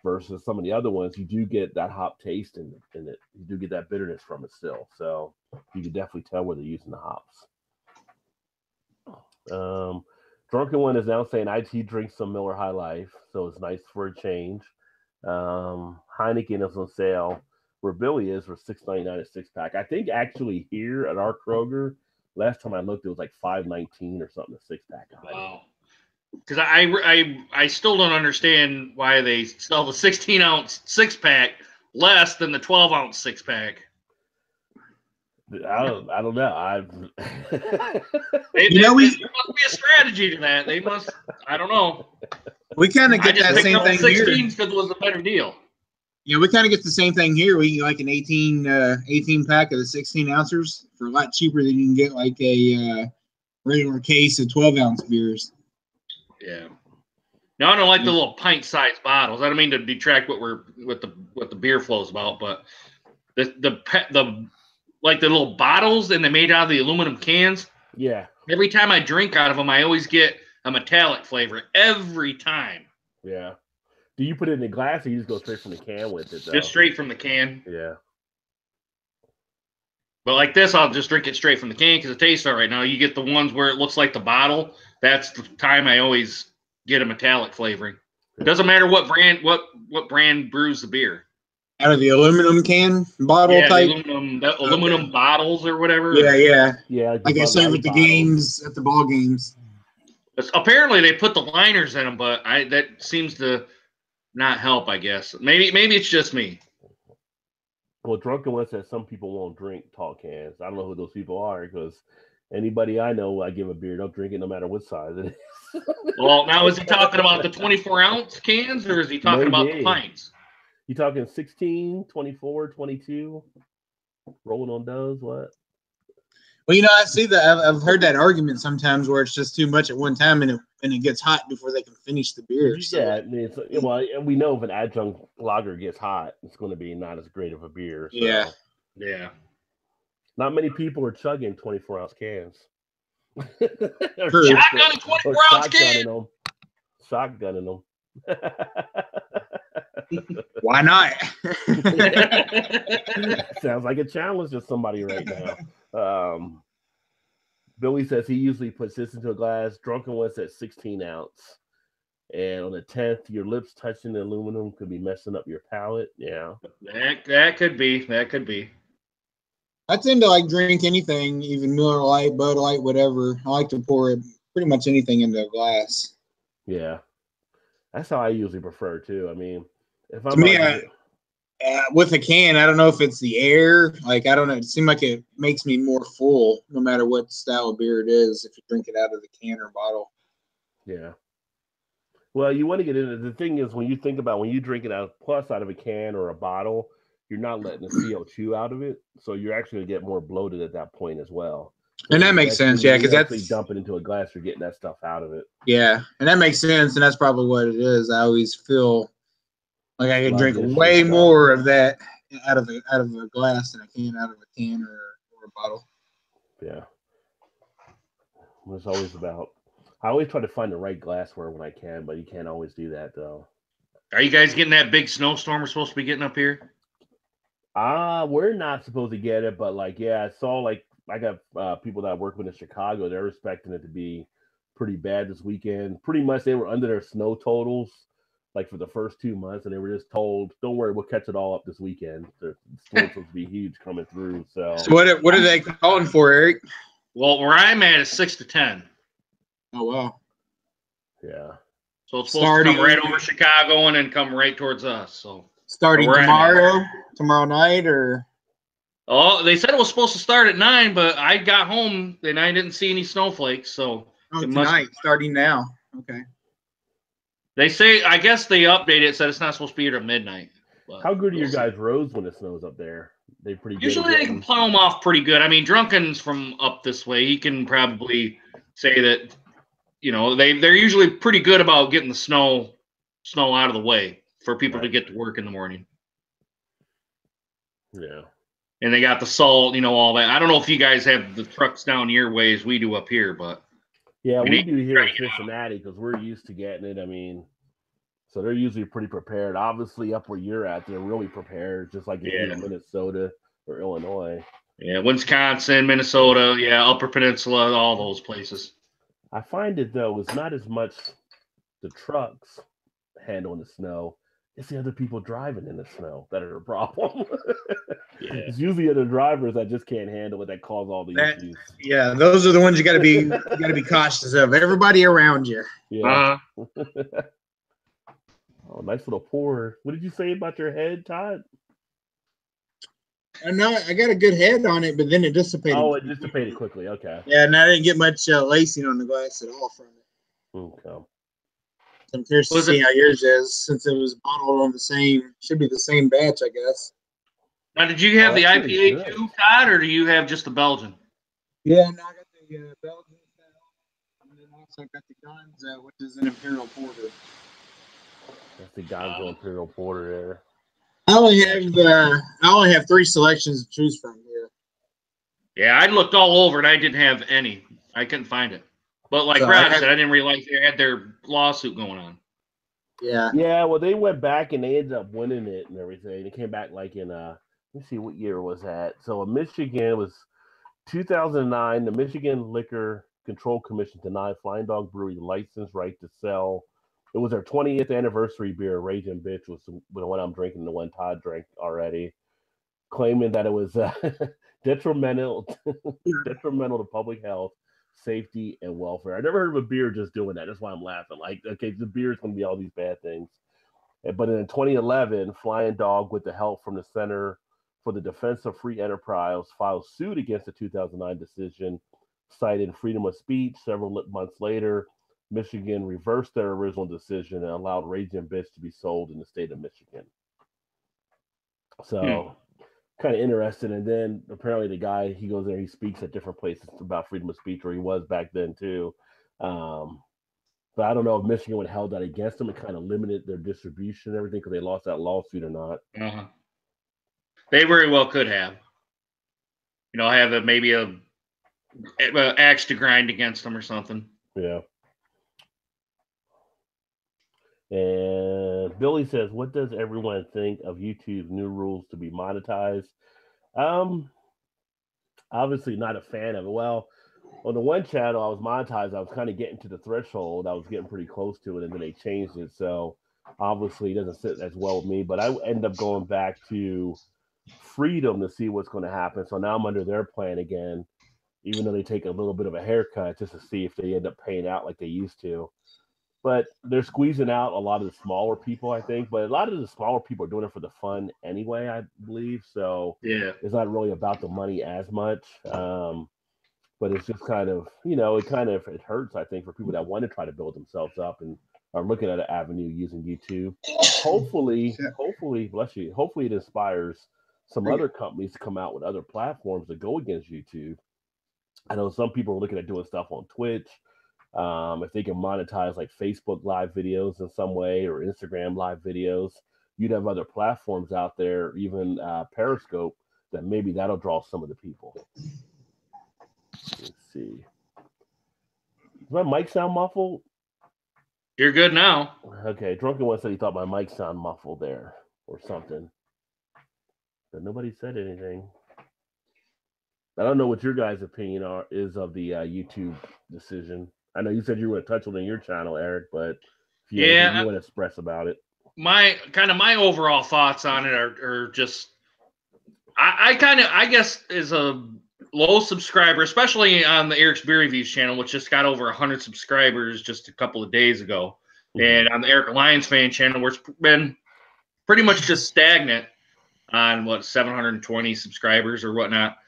versus some of the other ones, you do get that hop taste in it. You do get that bitterness from it still. So you can definitely tell where they're using the hops. Drunken One is now saying he drinks some Miller High Life, so it's nice for a change. Heineken is on sale where Billy is for $6.99 a 6-pack. I think actually here at our Kroger, last time I looked, it was like $5.19 or something a 6-pack. Wow. Because I still don't understand why they sell the 16-ounce 6-pack less than the 12-ounce 6-pack. I don't know. There must be a strategy to that. They must. I don't know. We kind of get that same thing here. 16 because it was a better deal. Yeah, we kind of get the same thing here. We get like an 18 pack of the 16 ounces for a lot cheaper than you can get like a regular case of 12-ounce beers. Yeah. Now I don't like the little pint-sized bottles. I don't mean to detract what the beer flow is about, but the like the little bottles and they're made out of the aluminum cans. Yeah. Every time I drink out of them, I always get a metallic flavor every time. Yeah. Do you put it in the glass or you just go straight from the can with it, though? Just straight from the can. Yeah. But like this, I'll just drink it straight from the can because it tastes all right. Now you get the ones where it looks like the bottle. That's the time I always get a metallic flavoring. It doesn't matter what brand brews the beer. Out of the aluminum can bottle type? The aluminum bottles or whatever. Yeah. Like I say with the games, at the ball games. Apparently they put the liners in them, but that seems to not help, I guess. Maybe it's just me. Well, Drunken One says some people won't drink tall cans. I don't know who those people are because anybody I know, I give a beer, they'll drink it no matter what size it is. Well, now is he talking about the 24-ounce cans or is he talking about the pints? You talking 16, 24, 22? Rolling on those? What? Well, I see that. I've heard that argument sometimes where it's just too much at one time and it gets hot before they can finish the beer. So. Yeah, I mean, we know if an adjunct lager gets hot, it's going to be not as great of a beer. So. Yeah. Not many people are chugging 24-ounce cans. Shotgunning 24-ounce cans. Shotgunning them. Why not? Sounds like a challenge to somebody right now. Billy says he usually puts this into a glass. Drunken One says 16-ounce. And on the 10th, your lips touching the aluminum could be messing up your palate. Yeah. That could be. I tend to like drink anything, even Miller Lite, Bud Light, whatever. I like to pour pretty much anything into a glass. Yeah. That's how I usually prefer too. I mean, if I'm with a can, I don't know if it's the air. Like, I don't know. It seemed like it makes me more full no matter what style of beer it is if you drink it out of the can or bottle. Yeah. Well, you want to get into the thing is when you think about when you drink it out of a can or a bottle, you're not letting the CO2 out of it. So you're actually going to get more bloated at that point as well. And that makes sense, yeah, because that's dump it into a glass, you're getting that stuff out of it. Yeah, and that makes sense, and that's probably what it is. I always feel like I can drink way more of that out of a glass than I can out of a can or a bottle. Yeah, it's always about. I always try to find the right glassware when I can, but you can't always do that though. Are you guys getting that big snowstorm we're supposed to be getting up here? We're not supposed to get it, but like, yeah, I saw like I got people that work with in Chicago. They're expecting it to be pretty bad this weekend. Pretty much, they were under their snow totals like for the first 2 months, and they were just told, "Don't worry, we'll catch it all up this weekend." The storm's supposed to be huge coming through. So what are they calling for, Eric? Well, where I'm at is 6 to 10. Oh wow. Yeah. So it's supposed to come right over Chicago and then come right towards us. So starting tomorrow night, or? Oh, they said it was supposed to start at 9, but I got home and I didn't see any snowflakes. So tonight, starting now. Okay. They say, I guess they updated it, said it's not supposed to be here at midnight. How good are your guys' roads when it snows up there? They pretty good. Usually they can plow them off pretty good. I mean, Drunken's from up this way. He can probably say that, you know, they're usually pretty good about getting the snow out of the way for people to get to work in the morning. Yeah. And they got the salt, you know, all that. I don't know if you guys have the trucks down your way as we do up here, but. Yeah, we do here in Cincinnati because we're used to getting it. I mean, so they're usually pretty prepared. Obviously, up where you're at, they're really prepared, just like in Minnesota or Illinois. Yeah, Wisconsin, Minnesota, Upper Peninsula, all those places. I find it, though, it's not as much the trucks handling the snow. It's the other people driving in the snow that are a problem. It's usually the drivers that just can't handle it that cause all the issues. Yeah, those are the ones you got to be cautious of. Everybody around you. Yeah. Oh, nice little pour. What did you say about your head, Todd? No, I got a good head on it, but then it dissipated. Oh, it dissipated quickly. Okay. Yeah, and I didn't get much lacing on the glass at all from it. Okay. I'm curious to see how yours is, since it was bottled on should be the same batch, I guess. Now, did you have the IPA too, Todd, or do you have just the Belgian? Yeah, no, I got the Belgian style, and then also got the Gonzo, which is an Imperial Porter. That's the Gonzo Imperial Porter there. I only have 3 selections to choose from here. Yeah, I looked all over and I didn't have any. I couldn't find it. But like Brad said, I didn't realize they had their lawsuit going on. Yeah. Yeah, well, they went back and they ended up winning it and everything. They came back like in let's see what year was that. So in Michigan was 2009. The Michigan Liquor Control Commission denied Flying Dog Brewery the license right to sell. It was their 20th anniversary beer, Raging Bitch, was the one I'm drinking, the one Todd drank already, claiming that it was detrimental to public health, safety, and welfare. I never heard of a beer just doing that. That's why I'm laughing. Like, okay, the beer is going to be all these bad things. But in 2011, Flying Dog, with the help from the Center for the Defense of Free Enterprise, filed suit against the 2009 decision, citing freedom of speech. Several months later, Michigan reversed their original decision and allowed Raging Bitch to be sold in the state of Michigan. So, kind of interesting. And then apparently the guy, he goes there, he speaks at different places about freedom of speech, or he was back then too. But I don't know if Michigan would have held that against them and kind of limited their distribution and everything because they lost that lawsuit or not. They very well could have. You know, have maybe a axe to grind against them or something. Yeah. And Billy says, what does everyone think of YouTube's new rules to be monetized? Obviously not a fan of it. Well, on the one channel I was monetized, I was kind of getting to the threshold. I was getting pretty close to it, and then they changed it. So obviously it doesn't sit as well with me. But I end up going back to Freedom to see what's going to happen. So now I'm under their plan again, even though they take a little bit of a haircut just to see if they end up paying out like they used to. but they're squeezing out a lot of the smaller people, I think. But a lot of the smaller people are doing it for the fun anyway, I believe. So Yeah. it's not really about the money as much. But it's just kind of, it hurts, I think, for people that want to try to build themselves up and are looking at an avenue using YouTube. Hopefully, bless you. Hopefully, it inspires some other companies to come out with other platforms to go against YouTube. I know some people are looking at doing stuff on Twitch. If they can monetize like Facebook live videos in some way or Instagram live videos, you'd have other platforms out there, even Periscope, that maybe that'll draw some of the people. Let's see. Does my mic sound muffled? You're good now. Okay. Drunken One said he thought my mic sounded muffled there or something. But nobody said anything. I don't know what your guys' opinion is of the YouTube decision. I know you said you were going to touch on it in your channel, Eric, but if you want to express about it. My overall thoughts on it are just, I guess as a low subscriber, especially on the Eric's Beer Reviews channel, which just got over 100 subscribers just a couple of days ago, and on the Eric Alliance fan channel, where it's been pretty much just stagnant on 720 subscribers or whatnot.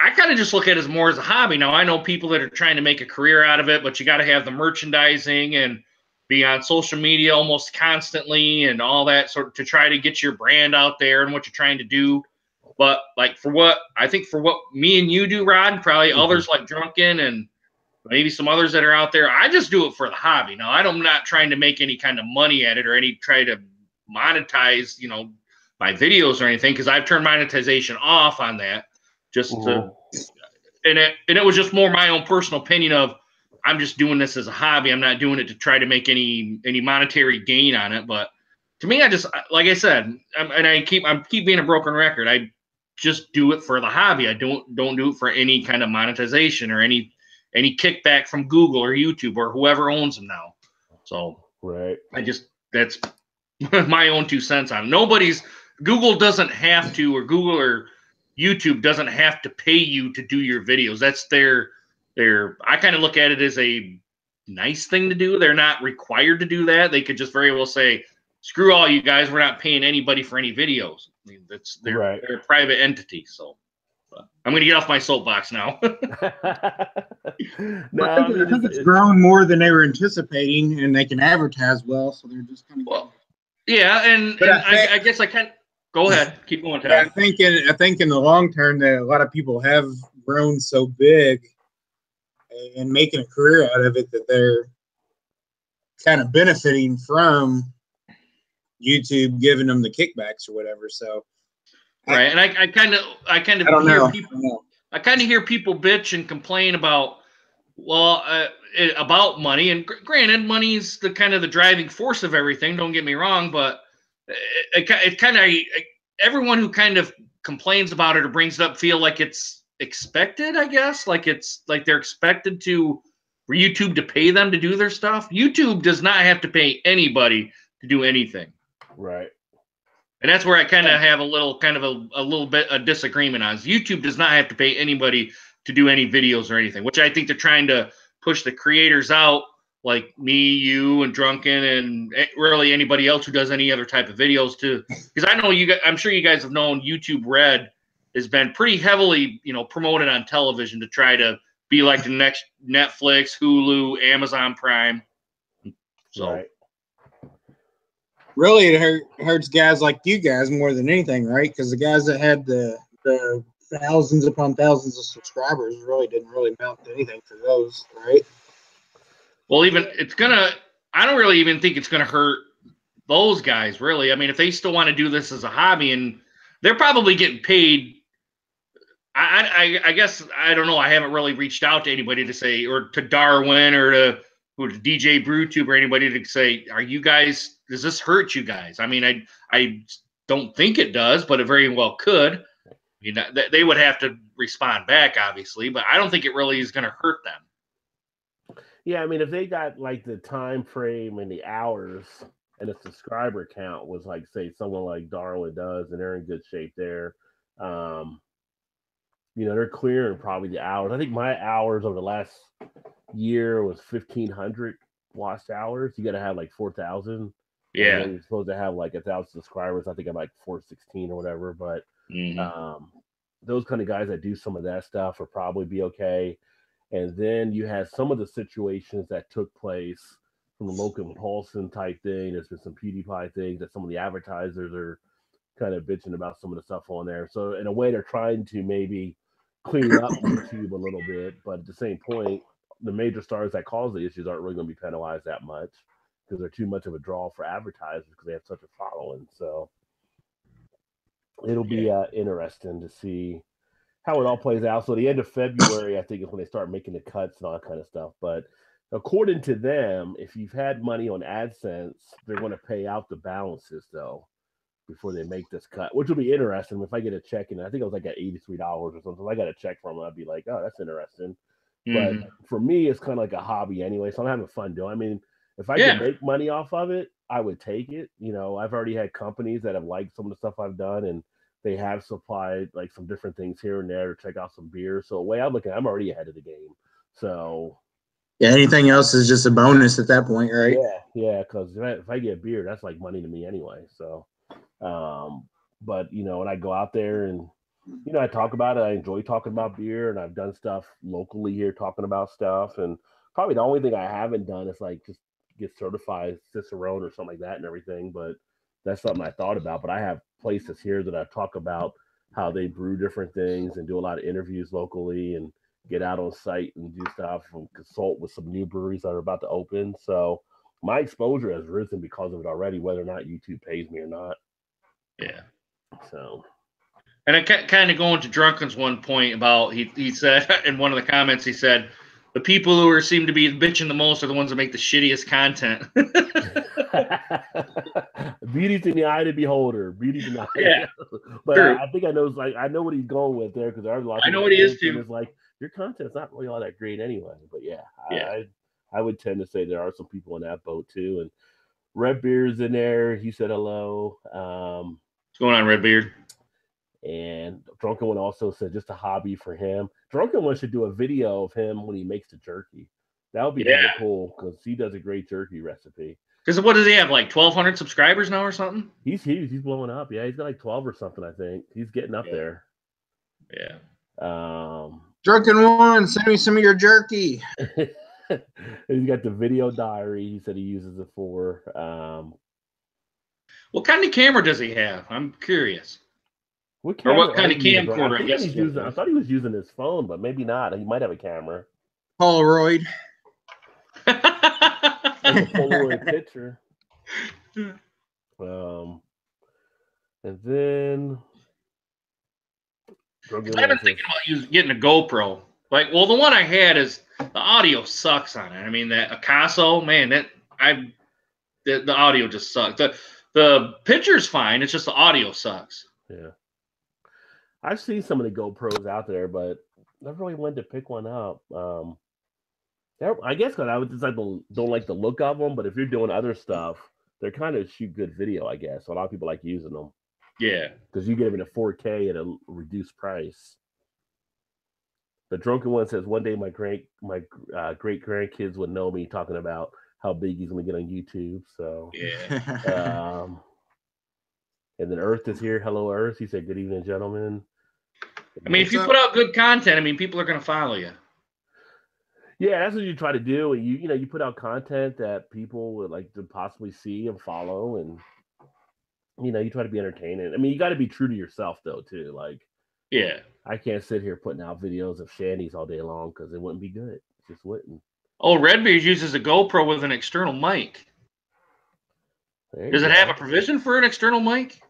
I kind of just look at it as more as a hobby. Now, I know people that are trying to make a career out of it, but you got to have the merchandising and be on social media almost constantly and all that sort of to try to get your brand out there and what you're trying to do. But like for what me and you do, Rod, probably others like Drunken and maybe some others that are out there, I just do it for the hobby. Now, I'm not trying to make any kind of money at it or try to monetize, my videos or anything, because I've turned monetization off on that. And it was just more my own personal opinion of I'm just doing this as a hobby. I'm not doing it to try to make any monetary gain on it. But to me, I just, like I said, I keep being a broken record. I just do it for the hobby. I don't do it for any kind of monetization or any kickback from Google or YouTube or whoever owns them now. So that's my own 2 cents on it. Google doesn't have to, or Google or YouTube doesn't have to pay you to do your videos. That's I kind of look at it as a nice thing to do. They're not required to do that. They could just very well say, screw all you guys, we're not paying anybody for any videos. I mean, they're a private entity. So I'm going to get off my soapbox now. I think it's grown more than they were anticipating, and they can advertise well, so they're just kind of yeah, and I guess I can't. Go ahead. Keep going, Tom. Yeah, I think in the long term that a lot of people have grown so big and making a career out of it that they're kind of benefiting from YouTube giving them the kickbacks or whatever. So and I kind of hear people bitch and complain about about money. And granted, money is the kind of the driving force of everything. Don't get me wrong, but it kind of everyone who kind of complains about it or brings it up feel like it's expected, I guess, like it's like they're expected for YouTube to pay them to do their stuff. YouTube does not have to pay anybody to do anything. Right. And that's where I kind of have a little bit of disagreement on. YouTube does not have to pay anybody to do any videos or anything, which I think they're trying to push the creators out, like me, you, and Drunken, and really anybody else who does any other type of videos too. Because I know I'm sure you guys have known YouTube Red has been pretty heavily, promoted on television to try to be like the next Netflix, Hulu, Amazon Prime. So really, it hurts guys like you guys more than anything, right? Because the guys that had the thousands upon thousands of subscribers really didn't really amount to anything for those, right? Well, I don't really even think it's going to hurt those guys, really. I mean, if they still want to do this as a hobby, and they're probably getting paid, I guess, I don't know. I haven't really reached out to anybody to say, or to Darwin or to DJ Brewtube or anybody to say, does this hurt you guys? I mean, I don't think it does, but it very well could. They would have to respond back, obviously, but I don't think it really is going to hurt them. Yeah, I mean, if they got like the time frame and the hours and the subscriber count was like, say, someone like Darwin does, and they're in good shape there, they're clearing probably the hours. I think my hours over the last year was 1,500 watch hours. You got to have like 4,000. Yeah. You're supposed to have like 1,000 subscribers. I think I'm like 416 or whatever. But those kind of guys that do some of that stuff will probably be okay. And then you had some of the situations that took place from the Logan Paulson type thing. There's been some PewDiePie things that some of the advertisers are kind of bitching about some of the stuff on there. So in a way, they're trying to maybe clean up YouTube a little bit. But at the same point, the major stars that cause the issues aren't really going to be penalized that much because they're too much of a draw for advertisers because they have such a following. So it'll be interesting to see how it all plays out. So the end of February, I think, is when they start making the cuts and all that kind of stuff. But according to them, if you've had money on AdSense, they're going to pay out the balances, though, before they make this cut, which will be interesting. If I get a check, and I think it was like at $83 or something, if I got a check from them, I'd be like, oh, that's interesting. But for me, it's kind of like a hobby anyway, so I'm having fun doing it. I mean, if I could make money off of it, I would take it. You know, I've already had companies that have liked some of the stuff I've done, and they have supplied like some different things here and there to check out some beer. So the way I'm looking, I'm already ahead of the game. So yeah, anything else is just a bonus at that point, right? Yeah, because if I get beer, that's like money to me anyway. So, but you know, when I go out there and you know, I talk about it, I enjoy talking about beer, and I've done stuff locally here talking about stuff. And probably the only thing I haven't done is like just get certified Cicerone or something like that and everything. But that's something I thought about. But I have places here that I talk about how they brew different things and do a lot of interviews locally and get out on site and do stuff and consult with some new breweries that are about to open. So my exposure has risen because of it already, whether or not YouTube pays me or not. Yeah. So. And I kind of going to Drunken's one point about he said in one of the comments, he said, the people who seem to be bitching the most are the ones that make the shittiest content. Beauty's in the eye of the beholder. Beauty's in the eye. Yeah. But I think I know I know what he's going with there because there's a lot of I know what he is too. It's like your content's not really all that great anyway. But I would tend to say there are some people in that boat too. And Red Beard's in there. He said hello. What's going on, Redbeard? And Drunken One also said just a hobby for him. Drunken One should do a video of him when he makes the jerky. That would be kind of cool because he does a great jerky recipe. Because what does he have, like 1,200 subscribers now or something? He's huge. He's blowing up. Yeah, he's got like 12 or something, I think. He's getting up there. Yeah. Drunken One, send me some of your jerky. He's got the video diary. He said he uses it for. What kind of camera does he have? I'm curious. What kind of camcorder? I thought he was using his phone, but maybe not. He might have a camera. Polaroid. A Polaroid picture. And then I've been thinking about getting a GoPro. Like, well, the one I had is the audio sucks on it. I mean, that Acaso, man, the audio just sucks. The picture's fine. It's just the audio sucks. Yeah. I've seen some of the GoPros out there, but never really wanted to pick one up. I guess because I would just don't like the look of them, but if you're doing other stuff, they're kind of shoot good video, I guess. So a lot of people like using them. Yeah. Because you get them in a 4K at a reduced price. The Drunken One says, one day my great grandkids would know me talking about how big he's going to get on YouTube. So, yeah. And then Earth is here. Hello, Earth. He said, good evening, gentlemen. I mean, if you put out good content, I mean, people are going to follow you. Yeah, that's what you try to do. And you put out content that people would like to possibly see and follow. And, you try to be entertaining. I mean, you got to be true to yourself, though, too. Like, yeah. I can't sit here putting out videos of shandies all day long because it wouldn't be good. It just wouldn't. Oh, Redbeard uses a GoPro with an external mic. Does it have a provision for an external mic?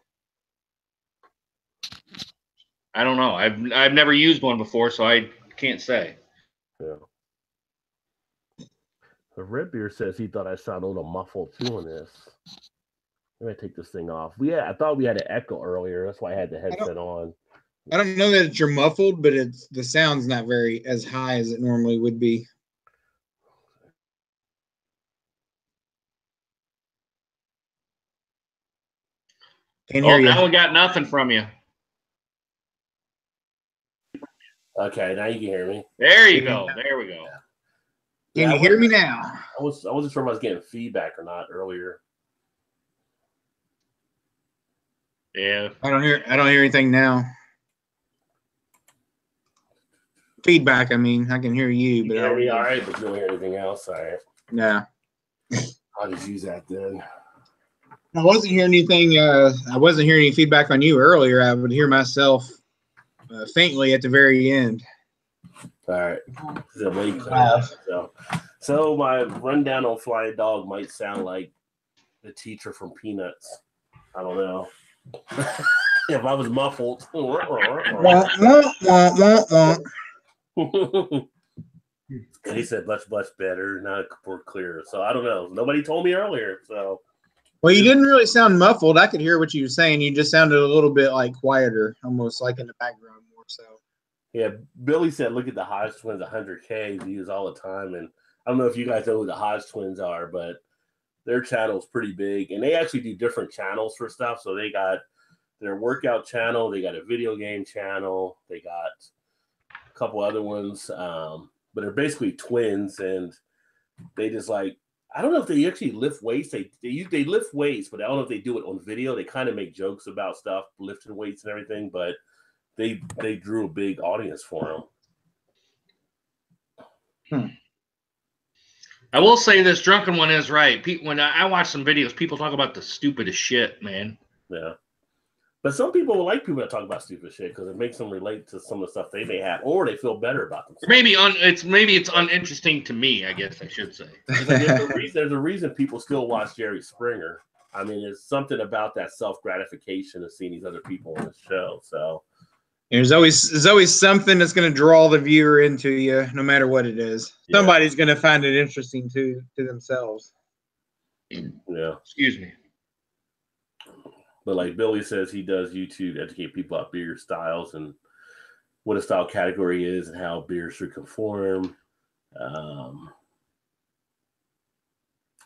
I don't know. I've never used one before, so I can't say. Yeah. The Redbeard says he thought I sounded a little muffled too on this. I'm gonna take this thing off. I thought we had an echo earlier. That's why I had the headset on. I don't know that you're muffled, but the sound's not very as high as it normally would be. Can't hear you. Now we got nothing from you. Okay, now you can hear me. There you go. There we go. Can you hear me now? I wasn't sure if I was getting feedback or not earlier. Yeah. I don't hear anything now. Feedback, I mean. I can hear you, but You hear me all right, but you don't hear anything else. All right. No. I'll just use that then. I wasn't hearing anything. I wasn't hearing any feedback on you earlier. I would hear myself faintly at the very end. All right. So my rundown on Flying Dog might sound like the teacher from Peanuts. I don't know. If I was muffled. And he said much better, not more clear. So I don't know. Nobody told me earlier. So well, you didn't really sound muffled. I could hear what you were saying. You just sounded a little bit like quieter, almost like in the background more so. Yeah, Billy said, look at the Hodge Twins, 100K views all the time. And I don't know if you guys know who the Hodge Twins are, but their channel's pretty big. And they actually do different channels for stuff. So they got their workout channel. They got a video game channel. They got a couple other ones. But they're basically twins. And they just like, I don't know if they actually lift weights. They lift weights, but I don't know if they do it on video. They kind of make jokes about stuff, lifting weights and everything. But they drew a big audience for them. I will say this drunken one is right. When I watch some videos, people talk about the stupidest shit, man. Yeah. But some people like people that talk about stupid shit because it makes them relate to some of the stuff they may have, or they feel better about themselves. Maybe it's uninteresting to me, I guess I should say. There's a reason people still watch Jerry Springer. I mean, there's something about that self-gratification of seeing these other people on the show. So there's always something that's going to draw the viewer into you, no matter what it is. Yeah. Somebody's going to find it interesting to themselves. Yeah. Excuse me. But like Billy says, he does YouTube to educate people about beer styles and what a style category is and how beer should conform.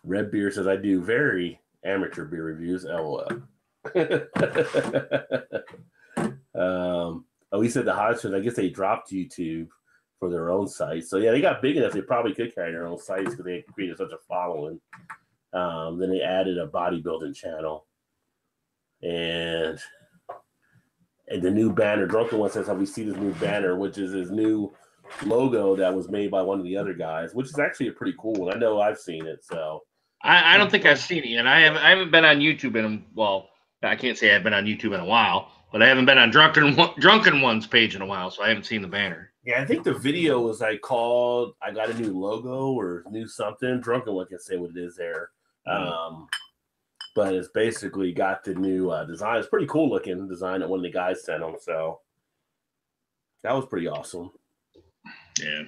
Red Beer says, I do very amateur beer reviews. LOL. He said the Hodgson, I guess they dropped YouTube for their own site. So, yeah, they got big enough. They probably could carry their own sites because they created such a following. Then they added a bodybuilding channel. And the new banner, Drunken One says, have we seen this new banner, which is his new logo that was made by one of the other guys, which is actually a pretty cool one. I know I've seen it. So I don't think I've seen it yet. I haven't been on YouTube I can't say I've been on YouTube in a while, but I haven't been on Drunken One's page in a while, so I haven't seen the banner. Yeah, I think the video was I got a new logo or new something. Drunken One can say what it is there. But it's basically got the new design. It's pretty cool looking design that one of the guys sent them. So that was pretty awesome. Yeah.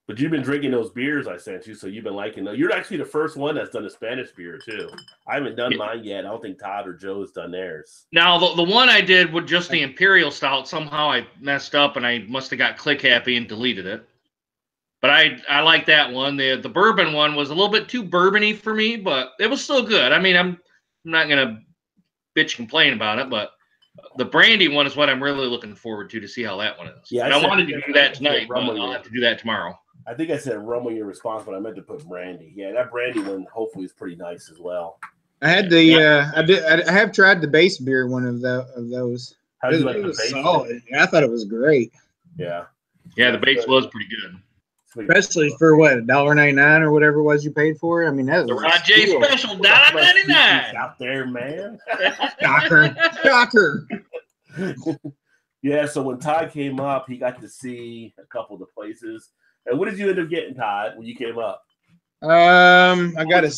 But you've been drinking those beers I sent you, so you've been liking them. You're actually the first one that's done a Spanish beer, too. I haven't done mine yet. I don't think Todd or Joe's done theirs. Now, the one I did with just the Imperial Stout, somehow I messed up and I must have got click happy and deleted it. But I like that one. The bourbon one was a little bit too bourbony for me, but it was still good. I mean, I'm not going to bitch complain about it, but the brandy one is what I'm really looking forward to see how that one is. Yeah, I wanted to do that tonight, but I'll have to do that tomorrow. I think I said rum on your response, but I meant to put brandy. Yeah, that brandy one hopefully is pretty nice as well. I had I have tried the base beer one of those. How did you like the base? Solid. Yeah, I thought it was great. Yeah. Yeah, the base was pretty good. Especially for what, $1.99 or whatever it was you paid for it. I mean, that was the Rod J special, $1.99 out there, man. Shocker. Yeah, so when Todd came up, he got to see a couple of the places. And what did you end up getting, Todd, when you came up? I got a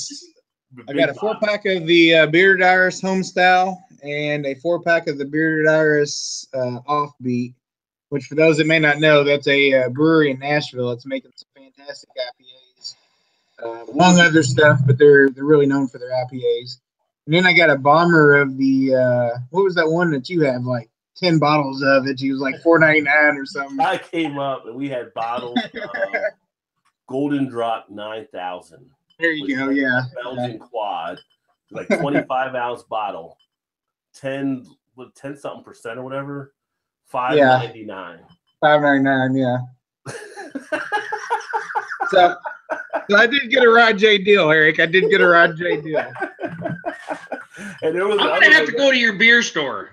4-pack of the Bearded Iris Homestyle and a 4-pack of the Bearded Iris Offbeat. Which, for those that may not know, that's a brewery in Nashville. It's making some fantastic IPAs, among other stuff, but they're really known for their IPAs. And then I got a bomber of the what was that one that you have, like 10 bottles of it? It was like $4.99 or something. I came up and we had bottles of Golden Drop 9000. There you go, yeah. Belgian quad, like 25-ounce bottle, 10 something percent or whatever. $5.99. $5.99, yeah. So I did get a Rod J deal, Eric. I did get a Rod J deal. And there was I'm gonna have to go to your beer store.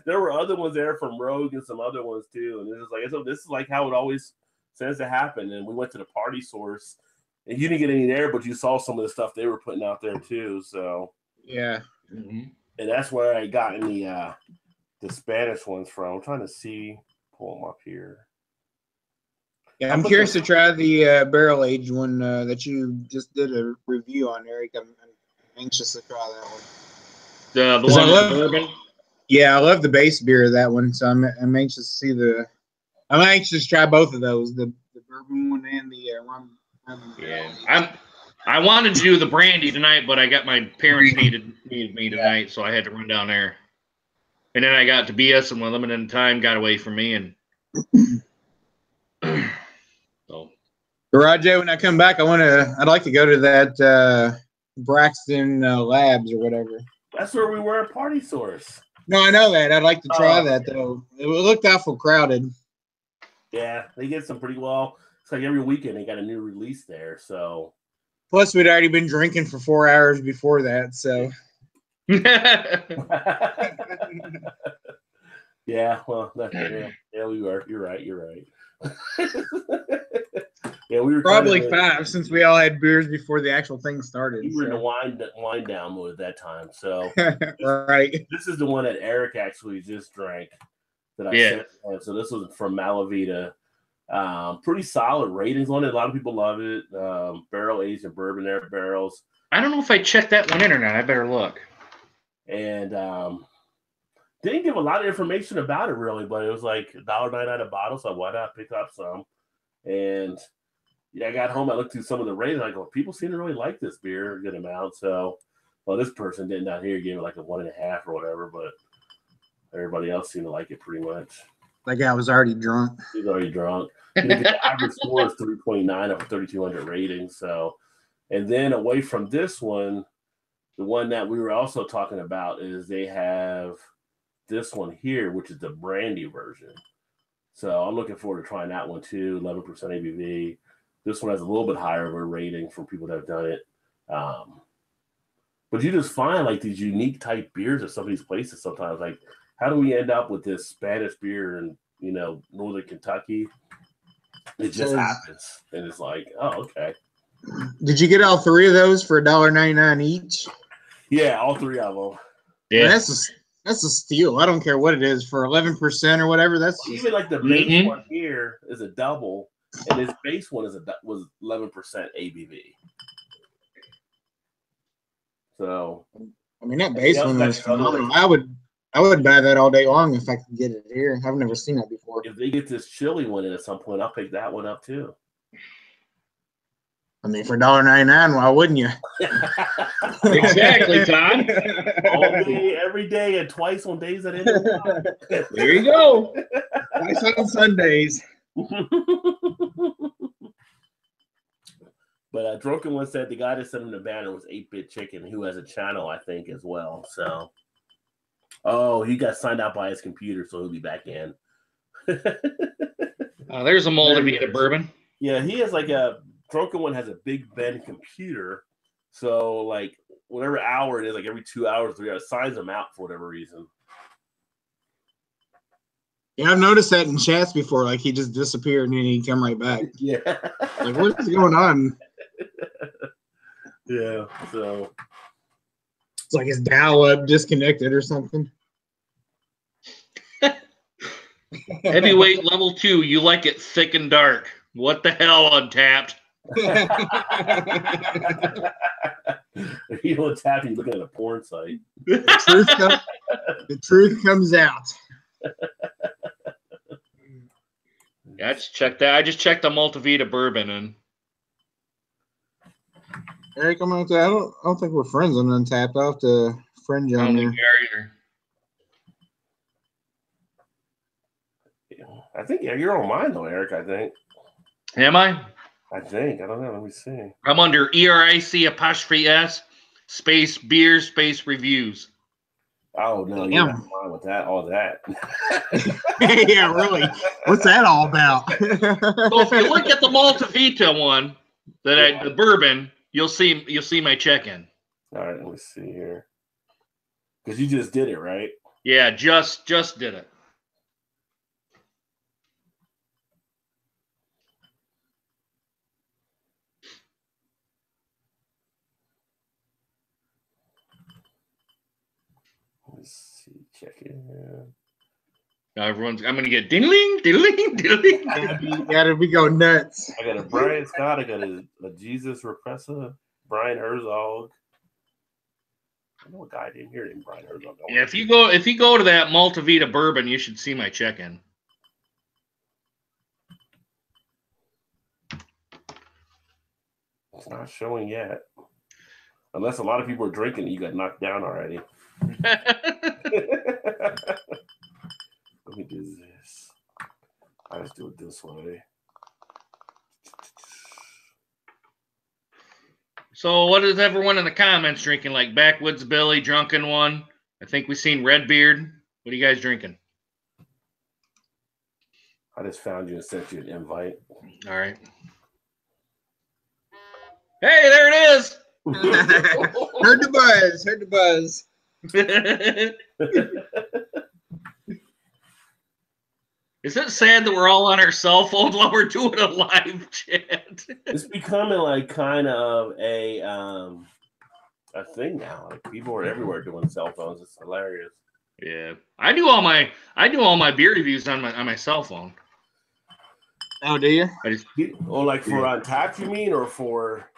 There were other ones there from Rogue and some other ones too. And it was like, so this is like how it always tends to happen. And we went to the Party Source, and you didn't get any there, but you saw some of the stuff they were putting out there too. So yeah, and that's where I got in the Spanish ones from. I'm trying to pull them up here. Yeah, I'm curious to try the barrel aged one that you just did a review on, Eric. I'm anxious to try that one. The one with bourbon. Yeah, I love the base beer of that one, so I'm anxious to see I'm anxious to try both of those, the bourbon one and the rum. Yeah, I wanted to do the brandy tonight, but I got my parents needed me tonight, so I had to run down there. And then I got to BS, and my limited time got away from me, and so. Roger, when I come back, I'd like to go to that Braxton Labs or whatever. That's where we were at Party Source. No, I know that. I'd like to try that though. It looked awful crowded. Yeah, they get some pretty well. It's like every weekend they got a new release there. So plus, we'd already been drinking for 4 hours before that. So yeah, well, yeah, we were. You're right. Yeah, we were probably 5 since we all had beers before the actual thing started. We were in the wind down mode at that time. So right. This is the one that Eric actually just drank that I sent. So this was from Malavita. Pretty solid ratings on it. A lot of people love it. Barrel aged and bourbon there, barrels. I don't know if I checked that one in or not. I better look. And didn't give a lot of information about it really, but it was like $1.99 a bottle. So why not pick up some? And yeah, I got home. I looked through some of the ratings. I go, people seem to really like this beer a good amount. So, well, this person didn't down here give it like a 1.5 or whatever, but everybody else seemed to like it pretty much. That guy was already drunk. He's already drunk. The average score is 3.9 of 3,200 ratings. So, and then away from this one, the one that we were also talking about is they have this one here, which is the brandy version. So I'm looking forward to trying that one too. 11% ABV. This one has a little bit higher of a rating from people that have done it. But you just find like these unique type beers at some of these places sometimes. Like, how do we end up with this Spanish beer in, Northern Kentucky? It just happens. And it's like, oh, okay. Did you get all 3 of those for $1.99 each? Yeah, all 3 of them. Yeah. That's a steal. I don't care what it is for 11% or whatever. That's even like the base one here is a double, and his base one was 11% ABV. So, I mean, that base one was phenomenal. I would buy that all day long if I could get it here. I've never seen that before. If they get this chili one in at some point, I'll pick that one up too. I mean, for $1.99, why wouldn't you? Exactly, Todd. All day, every day, and twice on days that end. There you go. Twice on Sundays. But Drunken One said the guy that sent him the banner was 8-Bit Chicken, who has a channel, I think, as well. So, he got signed out by his computer, so he'll be back in. There's a Malavita bourbon. Yeah, he has Drunken One has a Big Ben computer, so like whatever hour it is, like every 2 hours, 3 hours, signs them out for whatever reason. Yeah, I've noticed that in chats before. Like he just disappeared and then he'd come right back. Yeah, like what is going on? Yeah, so it's like his dial-up disconnected or something. Heavyweight level 2. You like it thick and dark. What the hell, Untapped? You know what's happening? Looking at a porn site. The truth comes out. Yeah, I just checked that. I just checked the Maltavita bourbon and. Eric, I don't think we're friends on Untapped. I'll have to friend you on there. I think you're on mine though, Eric. I think. Am I? I think. I don't know. Let me see. I'm under ERIC 'S space beer space reviews. Oh no, you're not fine with that. All that. Yeah, really. What's that all about? So if you look at the Maltavita one, the bourbon, you'll see my check-in. All right, let me see here. Because you just did it, right? Yeah, just did it. Let's see, check it out. Now I'm gonna get ding-ling, ding-ling, ding-ling. Yeah, we go nuts. I got a Brian Scott. I got a Jesus Repressa, Brian Herzog. I know a guy named here named Brian Herzog. Yeah, if you go to that Maltavita bourbon, you should see my check-in. It's not showing yet. Unless a lot of people are drinking, you got knocked down already. Let me do this. I just do it this way. So what is everyone in the comments drinking? Like Backwoods Billy, Drunken One? I think we've seen Redbeard. What are you guys drinking? I just found you and sent you an invite. All right. Hey, there it is. Heard the buzz. Is it sad that we're all on our cell phones while we're doing a live chat? It's becoming like kind of a thing now. Like people are everywhere doing cell phones. It's hilarious. Yeah, I do all my beer reviews on my cell phone. Oh, do you? Like for Untapped, you mean, or for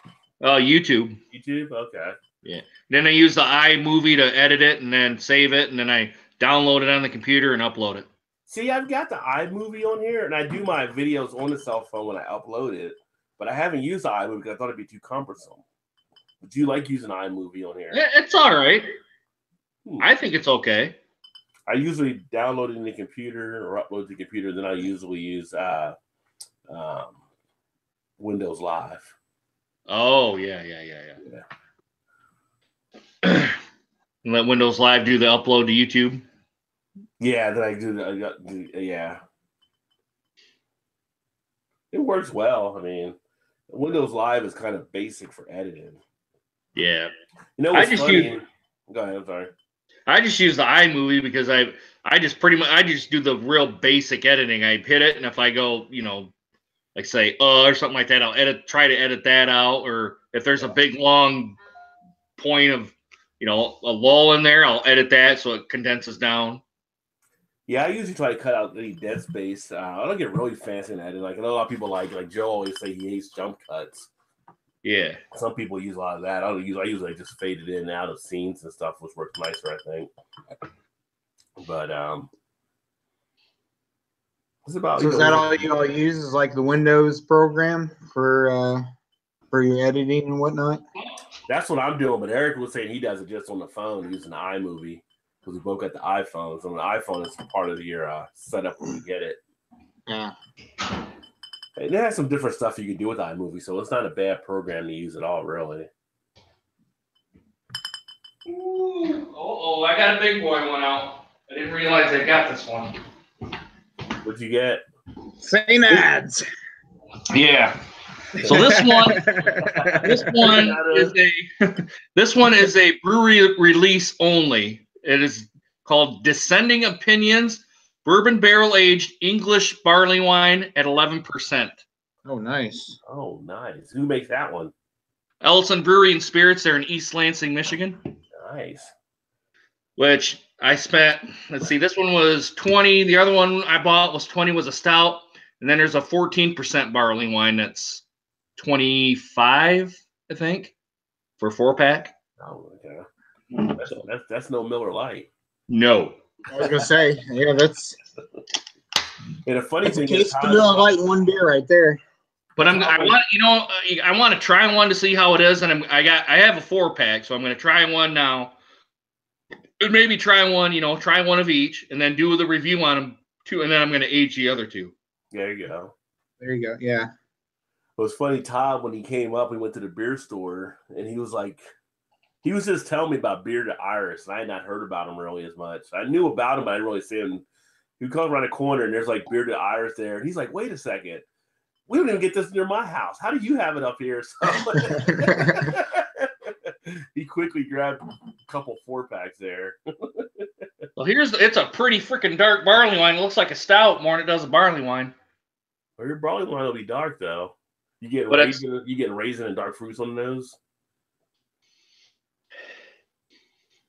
YouTube? YouTube, okay. Yeah. Then I use the iMovie to edit it and then save it, and then I download it on the computer and upload it. See, I've got the iMovie on here, and I do my videos on the cell phone when I upload it, but I haven't used the iMovie because I thought it'd be too cumbersome. But you like using iMovie on here? Yeah, it's all right. I think it's okay. I usually download it in the computer or upload to the computer. Then I usually use Windows Live. Oh, yeah. And let Windows Live do the upload to YouTube? Yeah, then I do. Yeah. It works well. I mean, Windows Live is kind of basic for editing. Yeah. You know what's funny? Go ahead, I'm sorry. I just use the iMovie because I just do the real basic editing. I hit it, and if I go, like say or something like that, I'll try to edit that out. Or if there's a big long point of a lull in there, I'll edit that so it condenses down. Yeah, I usually try to cut out any dead space. I don't get really fancy in editing. Like I know a lot of people like Joe always say he hates jump cuts. Yeah. Some people use a lot of that. I usually just fade it in and out of scenes and stuff, which works nicer, I think. But it's about. So is that all you all use? Is like the Windows program for your editing and whatnot? That's what I'm doing. But Eric was saying he does it just on the phone using the iMovie because we both got the iPhones. So the iPhone is part of your setup when you get it. Yeah. It has some different stuff you can do with iMovie, so it's not a bad program to use at all, really. Ooh, I got a big boy one out. I didn't realize I got this one. What'd you get? St. Ads. Yeah. So this one is a brewery release only. It is called Descending Opinions. Bourbon barrel-aged English barley wine at 11%. Oh, nice. Oh, nice. Who makes that one? Ellison Brewery and Spirits. They're in East Lansing, Michigan. Nice. Which I spent, let's see, this one was 20. The other one I bought was 20, was a stout. And then there's a 14% barley wine that's 25, I think, for a 4-pack. Oh, okay. That's no Miller Lite. No. I was gonna say, yeah, that's. And the funny thing is, Miller Lite in one beer right there. But I want to try one to see how it is, and I have a 4-pack, so I'm going to try one now, and maybe try one of each, and then do the review on them too, and then I'm going to age the other two. There you go. Yeah. It was funny, Todd, when he came up, we went to the beer store, and he was like, He was just telling me about Bearded Iris, and I had not heard about him really as much. I knew about him, but I didn't really see him. He comes around the corner, and there's like Bearded Iris there, and he's like, "Wait a second, we don't even get this near my house. How do you have it up here?" So he quickly grabbed a couple 4-packs there. Well, it's a pretty freaking dark barley wine. It looks like a stout more than it does a barley wine. Well, your barley wine will be dark though. You get raisin and dark fruits on the nose.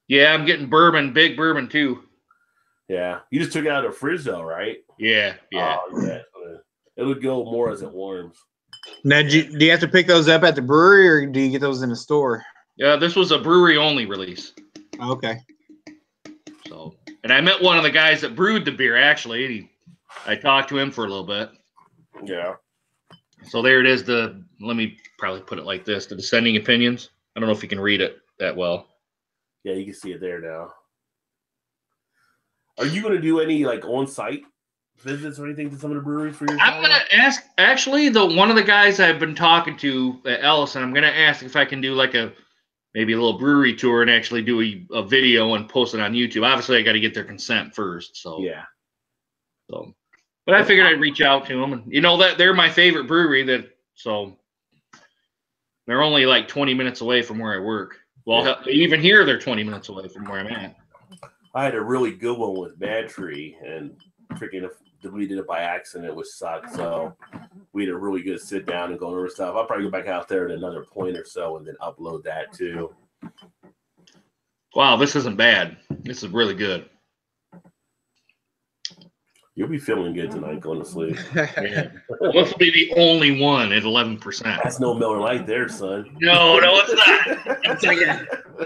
Yeah, I'm getting bourbon, big bourbon too. Yeah, you just took it out of the fridge though, right? Yeah. Oh, yeah. It would go more as it warms. Now, do you have to pick those up at the brewery, or do you get those in the store? Yeah, this was a brewery only release. Okay. So, and I met one of the guys that brewed the beer. Actually, I talked to him for a little bit. Yeah. So there it is. Let me probably put it like this: the dissenting opinions. I don't know if you can read it that well. Yeah, you can see it there now. Are you going to do any like on-site visits or anything to some of the breweries for your? I'm going to ask. Actually, one of the guys I've been talking to at Ellison, I'm going to ask if I can do like maybe a little brewery tour and actually do a video and post it on YouTube. Obviously, I got to get their consent first. So yeah. So, but I figured I'd reach out to them, and that they're my favorite brewery. So they're only like 20 minutes away from where I work. Well, even here, they're 20 minutes away from where I'm at. I had a really good one with Bad Tree, and freaking deleted it by accident, which sucked. So we had a really good sit down and go over stuff. I'll probably go back out there at another point or so and then upload that too. Wow, this isn't bad. This is really good. You'll be feeling good tonight going to sleep. Yeah. This will be the only one at 11%. That's no Miller Lite there, son. No, it's not.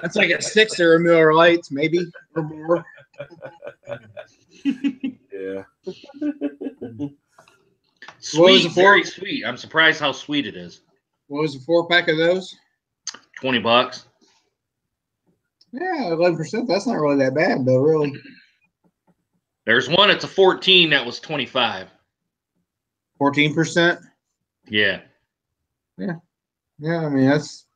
That's like a 6 or a Miller Lights, maybe or more. Yeah. Sweet, very sweet. I'm surprised how sweet it is. What was the 4-pack of those? $20. Yeah, 11%. That's not really that bad, though, really. There's one, it's a 14 that was 25. 14%? Yeah. Yeah. Yeah, I mean, that's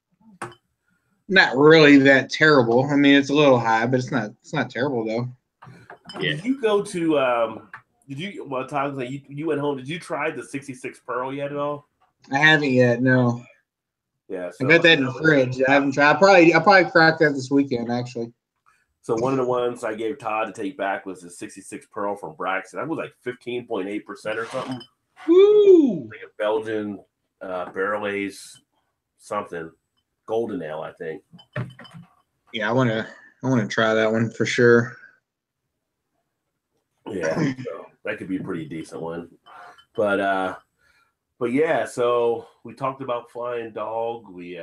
not really that terrible. I mean, it's a little high, but it's not terrible, though. Yeah. Did you go to, Tom, you went home, did you try the 66 Pearl yet at all? I haven't yet, no. Yeah. So I got that in the fridge. I haven't tried. I'll probably crack that this weekend, actually. So one of the ones I gave Todd to take back was the 66 Pearl from Braxton. That was like 15.8% or something. Woo! Like a Belgian barrel aged something. Golden ale, I think. Yeah, I wanna try that one for sure. Yeah, so that could be a pretty decent one. But yeah, so we talked about Flying Dog. We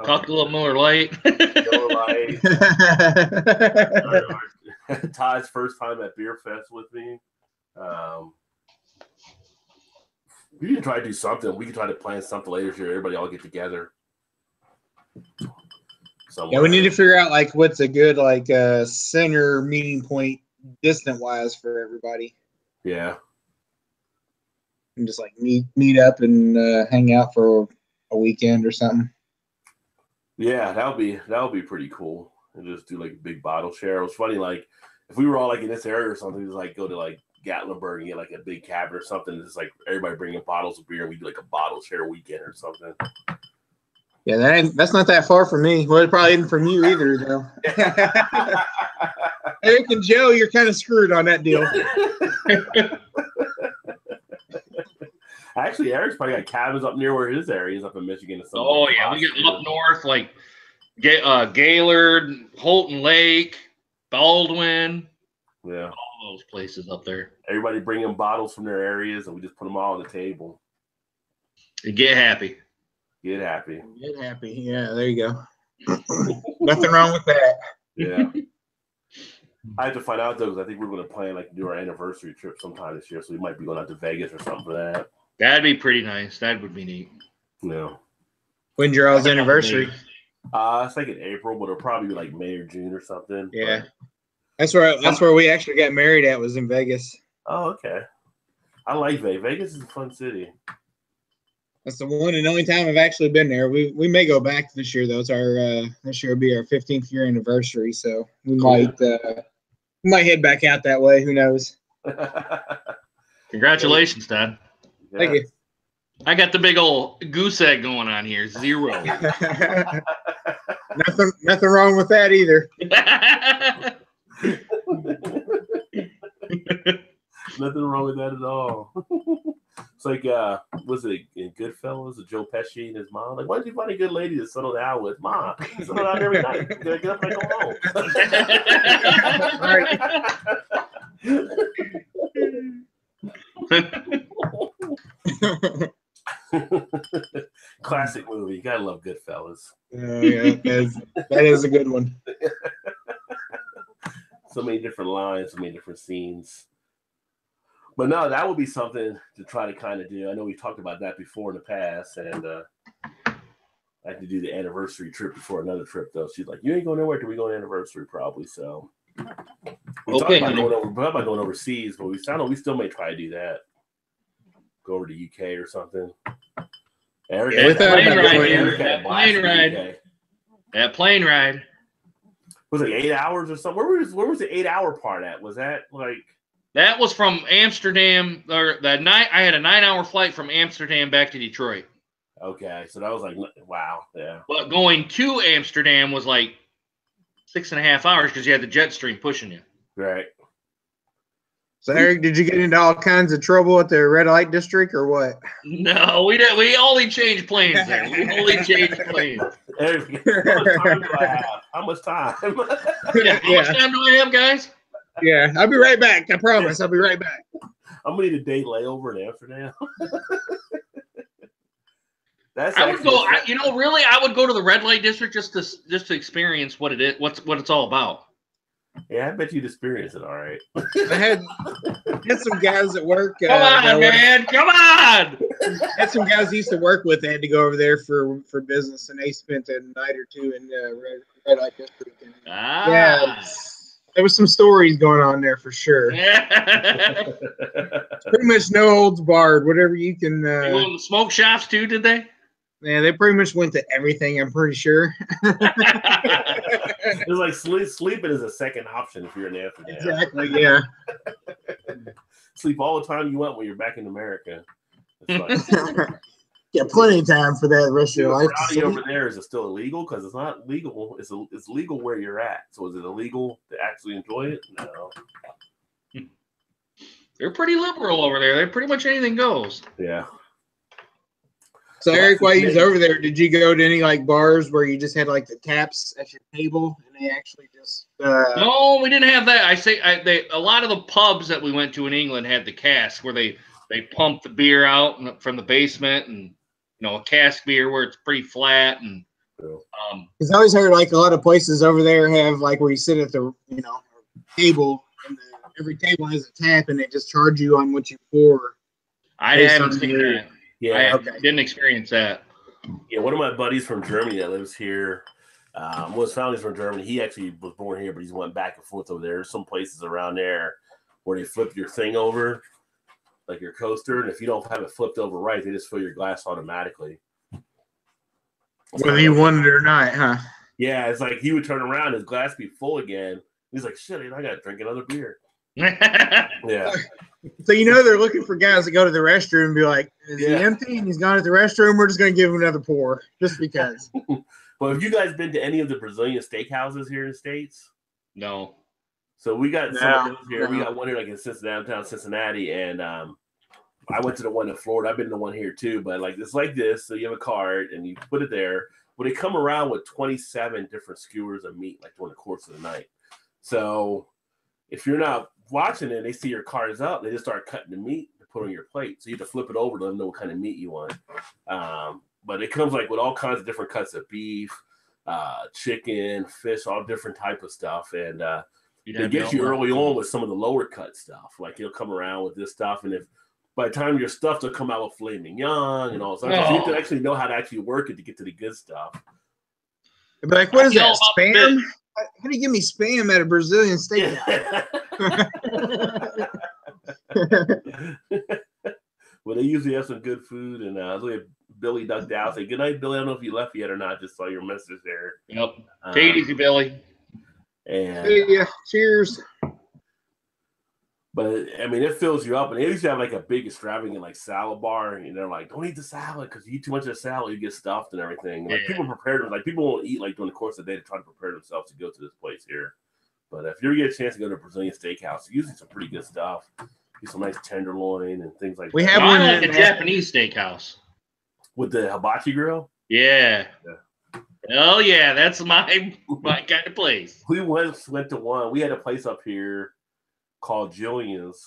talked a little Miller Lite. Todd's first time at Beer Fest with me. We can try to do something. We can try to plan something later this year. Everybody all get together. Somewhere. Yeah, we need to figure out like what's a good like center meeting point distant wise for everybody. Yeah. And just like meet up and hang out for a weekend or something. Yeah, that would be pretty cool. And just do like a big bottle share. It was funny, like if we were all like in this area or something, just like go to like Gatlinburg and get like a big cabin or something. It's like everybody bringing bottles of beer and we do like a bottle share weekend or something. Yeah, that's not that far from me. Well, it probably isn't from you either, though. Eric and Joe, you're kind of screwed on that deal. Actually, Eric's probably got cabins up near where his area is, up in Michigan. Oh, yeah. We get up north, like Gaylord, Holton Lake, Baldwin. Yeah. All those places up there. Everybody bringing bottles from their areas, and we just put them all on the table. And get happy. Get happy. Get happy. Yeah, there you go. Nothing wrong with that. Yeah. I have to find out, though, because I think we're going to plan, like, do our anniversary trip sometime this year, so we might be going out to Vegas or something for that. That'd be pretty nice. That would be neat. Yeah. When's your all's anniversary? It's like in April, but it'll probably be like May or June or something. Yeah. That's where we actually got married at, was in Vegas. Oh, okay. I like Vegas. Vegas is a fun city. That's the one and only time I've actually been there. We may go back this year though. It's our this year will be our 15th year anniversary, so we might head back out that way. Who knows? Congratulations, Dad. Yeah. Thank you. I got the big old goose egg going on here. 0. Nothing wrong with that either. Nothing wrong with that at all. It's like, was it in Goodfellas? Joe Pesci and his mom? Like, why did you find a good lady to settle down with? Mom, you settle down every night. You gotta get up and go home. Classic movie. You gotta love Goodfellas. Yeah, that is a good one. So many different lines, so many different scenes. But no, that would be something to try to kind of do. I know we talked about that before in the past, and I had to do the anniversary trip before another trip, though. She's like, "You ain't going nowhere till we go on anniversary, probably." So we talked about going overseas, but we still may try to do that. Go over to UK or something. That plane ride. Was it 8 hours or something? Where was the 8 hour part at? Was that like? That was from Amsterdam, or that night. I had a 9-hour flight from Amsterdam back to Detroit. Okay, so that was like, wow, yeah. But going to Amsterdam was like 6.5 hours because you had the jet stream pushing you. Right. So Eric, did you get into all kinds of trouble at the red light district or what? No, we didn't. We only changed planes there. We only changed planes. Eric, how much time do I have? How much time? How much time do I have, guys? Yeah, I'll be right back. I promise. I'll be right back. I'm gonna need a day layover in Amsterdam. I would go. I would go to the red light district just to experience what it is, what it's all about. Yeah, I bet you'd experience it. All right. I had some guys at work. Come on, man! Come on! Had some guys I used to work with. They had to go over there for business, and they spent a night or two in red light district. Yeah. There was some stories going on there for sure. Pretty much no holds barred. Whatever you can. They went to the smoke shops too, did they? Yeah, they pretty much went to everything. I'm pretty sure. It's like sleeping is a second option if you're in Amsterdam. Exactly. Yeah. Sleep all the time you want when you're back in America. It's yeah, plenty of time for that rest of your life. Over there, is it still illegal? Because it's not legal. It's legal where you're at. So is it illegal to actually enjoy it? No. They're pretty liberal over there. They pretty much anything goes. Yeah. So Eric, while you was over there, did you go to any like bars where you just had like the taps at your table and they actually just? No, we didn't have that. A lot of the pubs that we went to in England had the cask where they pump the beer out from the basement, and a cask beer where it's pretty flat. And because I always heard like a lot of places over there have like where you sit at the table and every table has a tap and they just charge you on what you pour. I haven't seen that. Yeah, I didn't experience that. Yeah, one of my buddies from Germany that lives here, his family's from Germany. He actually was born here, but he's went back and forth over there. There's some places around there where they flip your thing over, like your coaster, and if you don't have it flipped over right, they just fill your glass automatically. Whether you want it or not, huh? Yeah, it's like he would turn around, his glass be full again. He's like, shit, I gotta drink another beer. Yeah. So they're looking for guys that go to the restroom and be like, is he empty and he's gone to the restroom? We're just going to give him another pour just because. Well, have you guys been to any of the Brazilian steakhouses here in the States? No. So we got some of those here. We got one here like in downtown Cincinnati, and I went to the one in Florida. I've been to the one here too, but like it's like this. So you have a card and you put it there. But they come around with 27 different skewers of meat like during the course of the night. So if you're not watching it, they see your card is up, they just start cutting the meat to put on your plate. So you have to flip it over to let them know what kind of meat you want. But it comes like with all kinds of different cuts of beef, chicken, fish, all different type of stuff. And they get you early on with some of the lower cut stuff. Like you'll come around with this stuff, and if by the time your stuff will come out with filet mignon and all that, so you have to actually know how to actually work it to get to the good stuff. But like, what is that, spam? How do you give me spam at a Brazilian steakhouse? Well, they usually have some good food, and they have Billy ducked out. Say, good night, Billy. I don't know if you left yet or not. Just saw your message there. Yep. Take it easy, Billy. And yeah, cheers. But I mean, it fills you up, and they used to have like a big extravagant like salad bar, and they're like, "Don't eat the salad because you eat too much of the salad, you get stuffed and everything." Like people prepared, like people won't eat like during the course of the day to try to prepare themselves to go to this place here. But if you ever get a chance to go to a Brazilian steakhouse, usually some pretty good stuff. Get some nice tenderloin and things like that. We have one like a Japanese steakhouse with the hibachi grill. Yeah. Oh yeah, that's my kind of place. We went to one. We had a place up here called Jillian's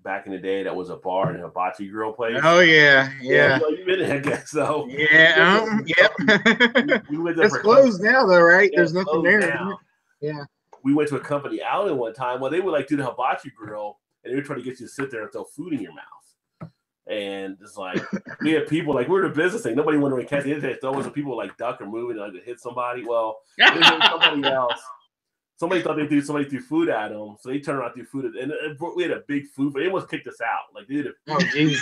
back in the day that was a bar and a hibachi grill place. Oh yeah. You've been there, I guess so. Yeah. Yep. We went there. It's closed now, though, right? Yeah, there's nothing there. Now. Yeah. We went to a company outing one time. Well, they would like do the hibachi grill, and they would try to get you to sit there and throw food in your mouth. And it's like we had people like we're the business thing. Nobody wanted to catch the internet. There was people like duck or moving and like hit somebody. Well, it was somebody else. Somebody thought somebody threw food at them, so they turned around and threw food. And we had a big food, but they almost kicked us out. Like they did. Oh, jeez.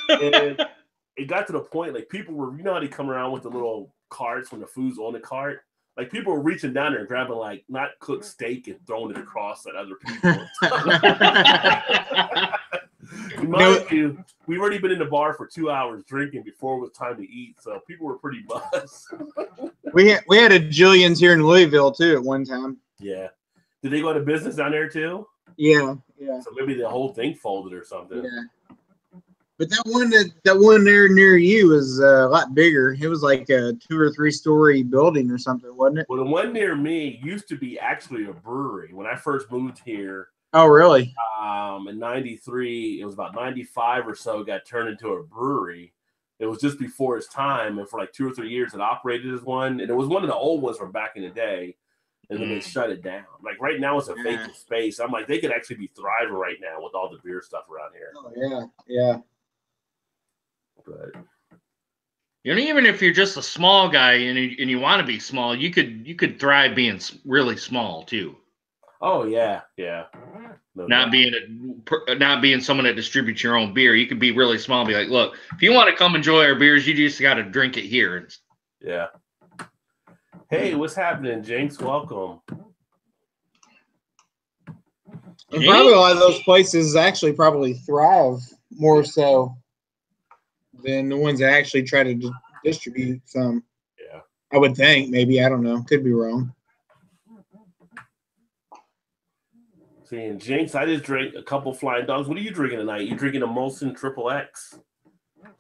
And it got to the point like people were, you know how they come around with the little carts when the food's on the cart. Like people were reaching down there and grabbing like not cooked steak and throwing it across at other people. Mind you, we've already been in the bar for 2 hours drinking before it was time to eat, so people were pretty buzzed. we had a Jillian's here in Louisville too at one time. Yeah. Did they go out of business down there too? Yeah. So maybe the whole thing folded or something. Yeah. But that one there near you was a lot bigger. It was like a 2 or 3 story building or something, wasn't it? Well, the one near me used to be actually a brewery. When I first moved here, oh, really? In 93, it was about 95 or so, got turned into a brewery. It was just before its time, and for like 2 or 3 years, it operated as one. And it was one of the old ones from back in the day, and then they shut it down. Like right now, it's a vacant space. I'm like, they could actually be thriving right now with all the beer stuff around here. Oh, yeah. But you know, even if you're just a small guy and you want to be small, you could thrive being really small too. Oh yeah. No not being someone that distributes your own beer. You could be really small and be like, look, if you want to come enjoy our beers, you just got to drink it here. Yeah. Hey, what's happening, Jinx? Welcome. And probably a lot of those places actually probably thrive more so than the ones that actually try to distribute some. Yeah. I would think. Maybe. I don't know. Could be wrong. See, and Jinx, I just drank a couple Flying Dogs. What are you drinking tonight? You drinking a Molson Triple X?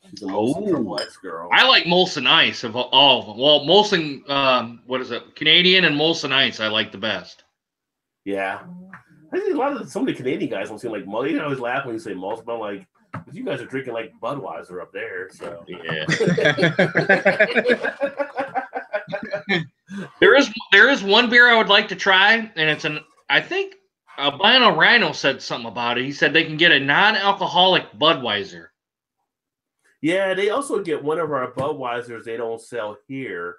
She's a Molson Triple X girl. I like Molson Ice of all of them. Well, Molson, what is it? Canadian and Molson Ice I like the best. Yeah. I think some of the Canadian guys don't seem like Molson. They always laugh when you say Molson, but I'm like, but you guys are drinking like Budweiser up there, so yeah. There is one beer I would like to try, and it's I think Albino Rhino said something about it. He said they can get a non-alcoholic Budweiser. Yeah, they also get one of our Budweisers they don't sell here.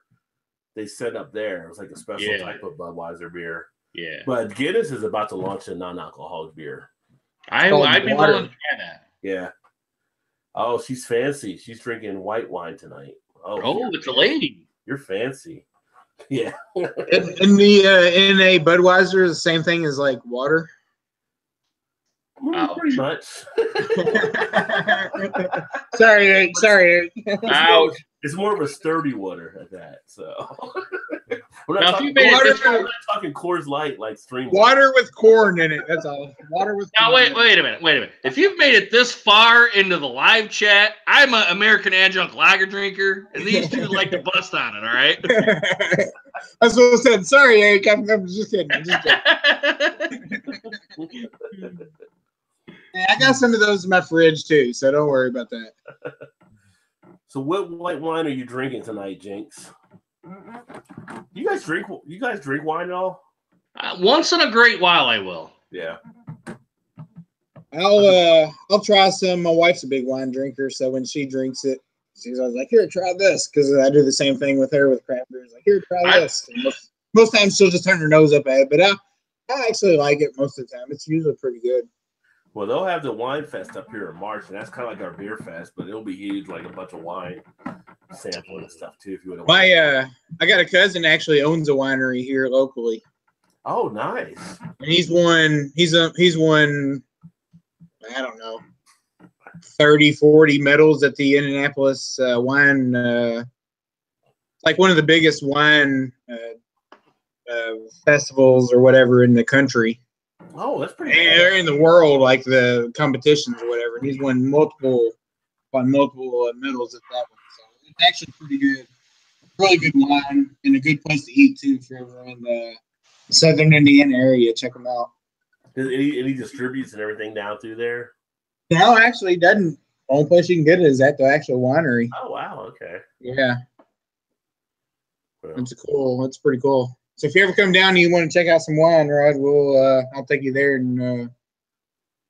They send up there. It's like a special type of Budweiser beer. Yeah. But Guinness is about to launch a non-alcoholic beer. I'd be willing to try that. Yeah. Oh, she's fancy. She's drinking white wine tonight. Oh, it's a lady. You're fancy. Yeah. In a Budweiser, the same thing as like water. Pretty much. Sorry. Ouch. It's more of a sturdy water at that. So we're not talking Coors Light like stream water with corn in it. That's all. Water with. Now wait a minute. If you've made it this far into the live chat, I'm an American Adjunct Lager drinker, and these two like to bust on it. All right. That's what I said. Sorry, Eric. I'm just kidding. Yeah, I got some of those in my fridge too, so don't worry about that. So, what white wine are you drinking tonight, Jinx? You guys drink wine at all? Once in a great while, I will. Yeah. I'll try some. My wife's a big wine drinker, so when she drinks it, she's always like, "Here, try this," because I do the same thing with her with craft beers. Like, "Here, try this." Most times she'll just turn her nose up at it, but I actually like it most of the time. It's usually pretty good. Well, they'll have the wine fest up here in March, and that's kind of like our beer fest, but it'll be huge, like a bunch of wine sampling and stuff too. If you want to. I got a cousin actually owns a winery here locally. Oh, nice. And he's won. I don't know, 30, 40 medals at the Indianapolis wine, like one of the biggest wine festivals or whatever in the country. Oh, that's pretty cool. Or in the world, like the competitions or whatever. And he's won multiple medals at that one. So it's actually pretty good. Really good wine and a good place to eat too if you're ever in the Southern Indiana area. Check them out. And he distributes and everything down through there? No, actually, he doesn't. The only place you can get it is at the actual winery. Oh, wow. Okay. Yeah. Well, It's pretty cool. So if you ever come down and you want to check out some wine, Rod, I'll take you there. And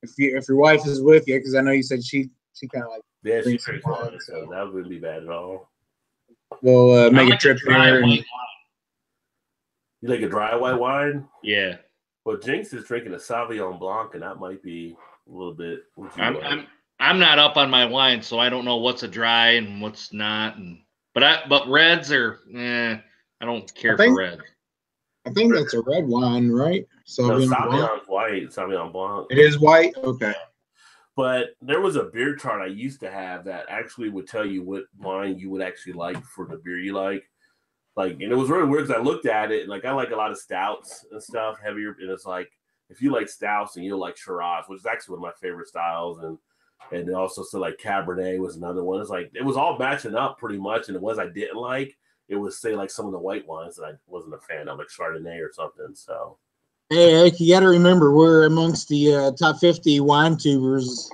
if your wife is with you, because I know you said she kind of like she drinks wine, so that wouldn't be bad at all. We'll make a trip there. You like a dry white wine? Yeah. Well, Jinx is drinking a Sauvignon Blanc, and that might be a little bit. I'm not up on my wine, so I don't know what's a dry and what's not. But reds are. I don't care for red. I think that's a red wine, right? Sauvignon's white. Sauvignon Blanc. It is white. Okay. But there was a beer chart I used to have that actually would tell you what wine you would actually like for the beer you like. And it was really weird because I looked at it, and I like a lot of stouts and stuff, heavier. And it's like, if you like stouts and you'll like Shiraz, which is actually one of my favorite styles. And it also said like Cabernet was another one. It's like, it was all matching up pretty much. And the ones I didn't like, it would say like some of the white wines that I wasn't a fan of, like Chardonnay or something. So. Hey, Eric, you got to remember, we're amongst the top 50 wine tubers.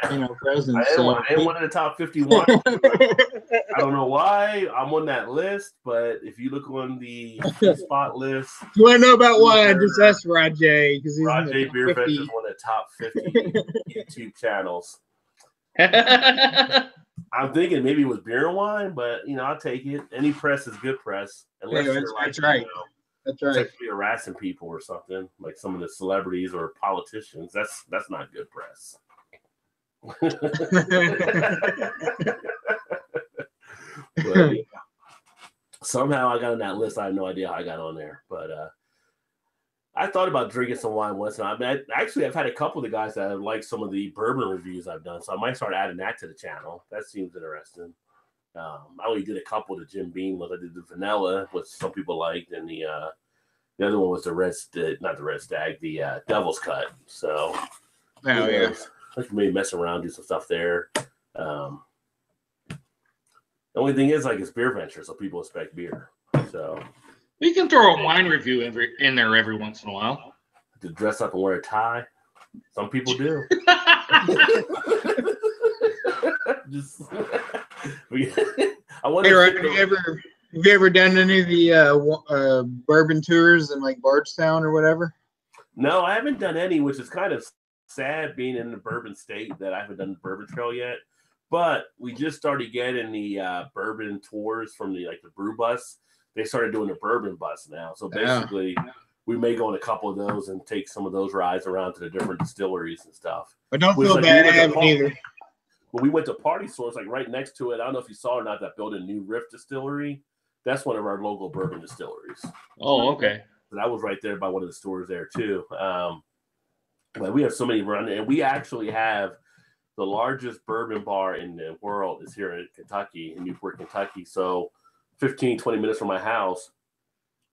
Present. I am one of the top 50 wine. I don't know why I'm on that list, but if you look on the spot list, you want to know about wine? Just ask Rajay, because he's Rajay BeerVentures is one of the top 50 YouTube channels. I'm thinking maybe it was beer and wine, but I'll take it. Any press is good press, unless that's right. That's right. Sexually harassing people or something, like some of the celebrities or politicians. That's not good press. But somehow I got on that list. I have no idea how I got on there, but I thought about drinking some wine once. And I've had a couple of the guys that have liked some of the bourbon reviews I've done, so I might start adding that to the channel. That seems interesting. I only did a couple of the Jim Beam ones. I did the vanilla, which some people liked, and the other one was the Devil's Cut. So, I can maybe mess around, do some stuff there. The only thing is, it's BeerVentures, so people expect beer. So we can throw a wine review in there every once in a while. To dress up and wear a tie, some people do. I wonder. Hey, Ryan, have you ever done any of the bourbon tours in Bardstown or whatever? No, I haven't done any, which is kind of sad being in the bourbon state that I haven't done the bourbon trail yet. But we just started getting the bourbon tours from the brew bus. They started doing the bourbon bus now. So basically, we may go on a couple of those and take some of those rides around to the different distilleries and stuff. But don't feel bad, I haven't either. When we went to Party Stores, right next to it, I don't know if you saw or not, that building New Riff Distillery. That's one of our local bourbon distilleries. Oh, okay. So that was right there by one of the stores there too. But we have so many around, and we actually have the largest bourbon bar in the world is here in Kentucky, in Newport, Kentucky. So 15, 20 minutes from my house,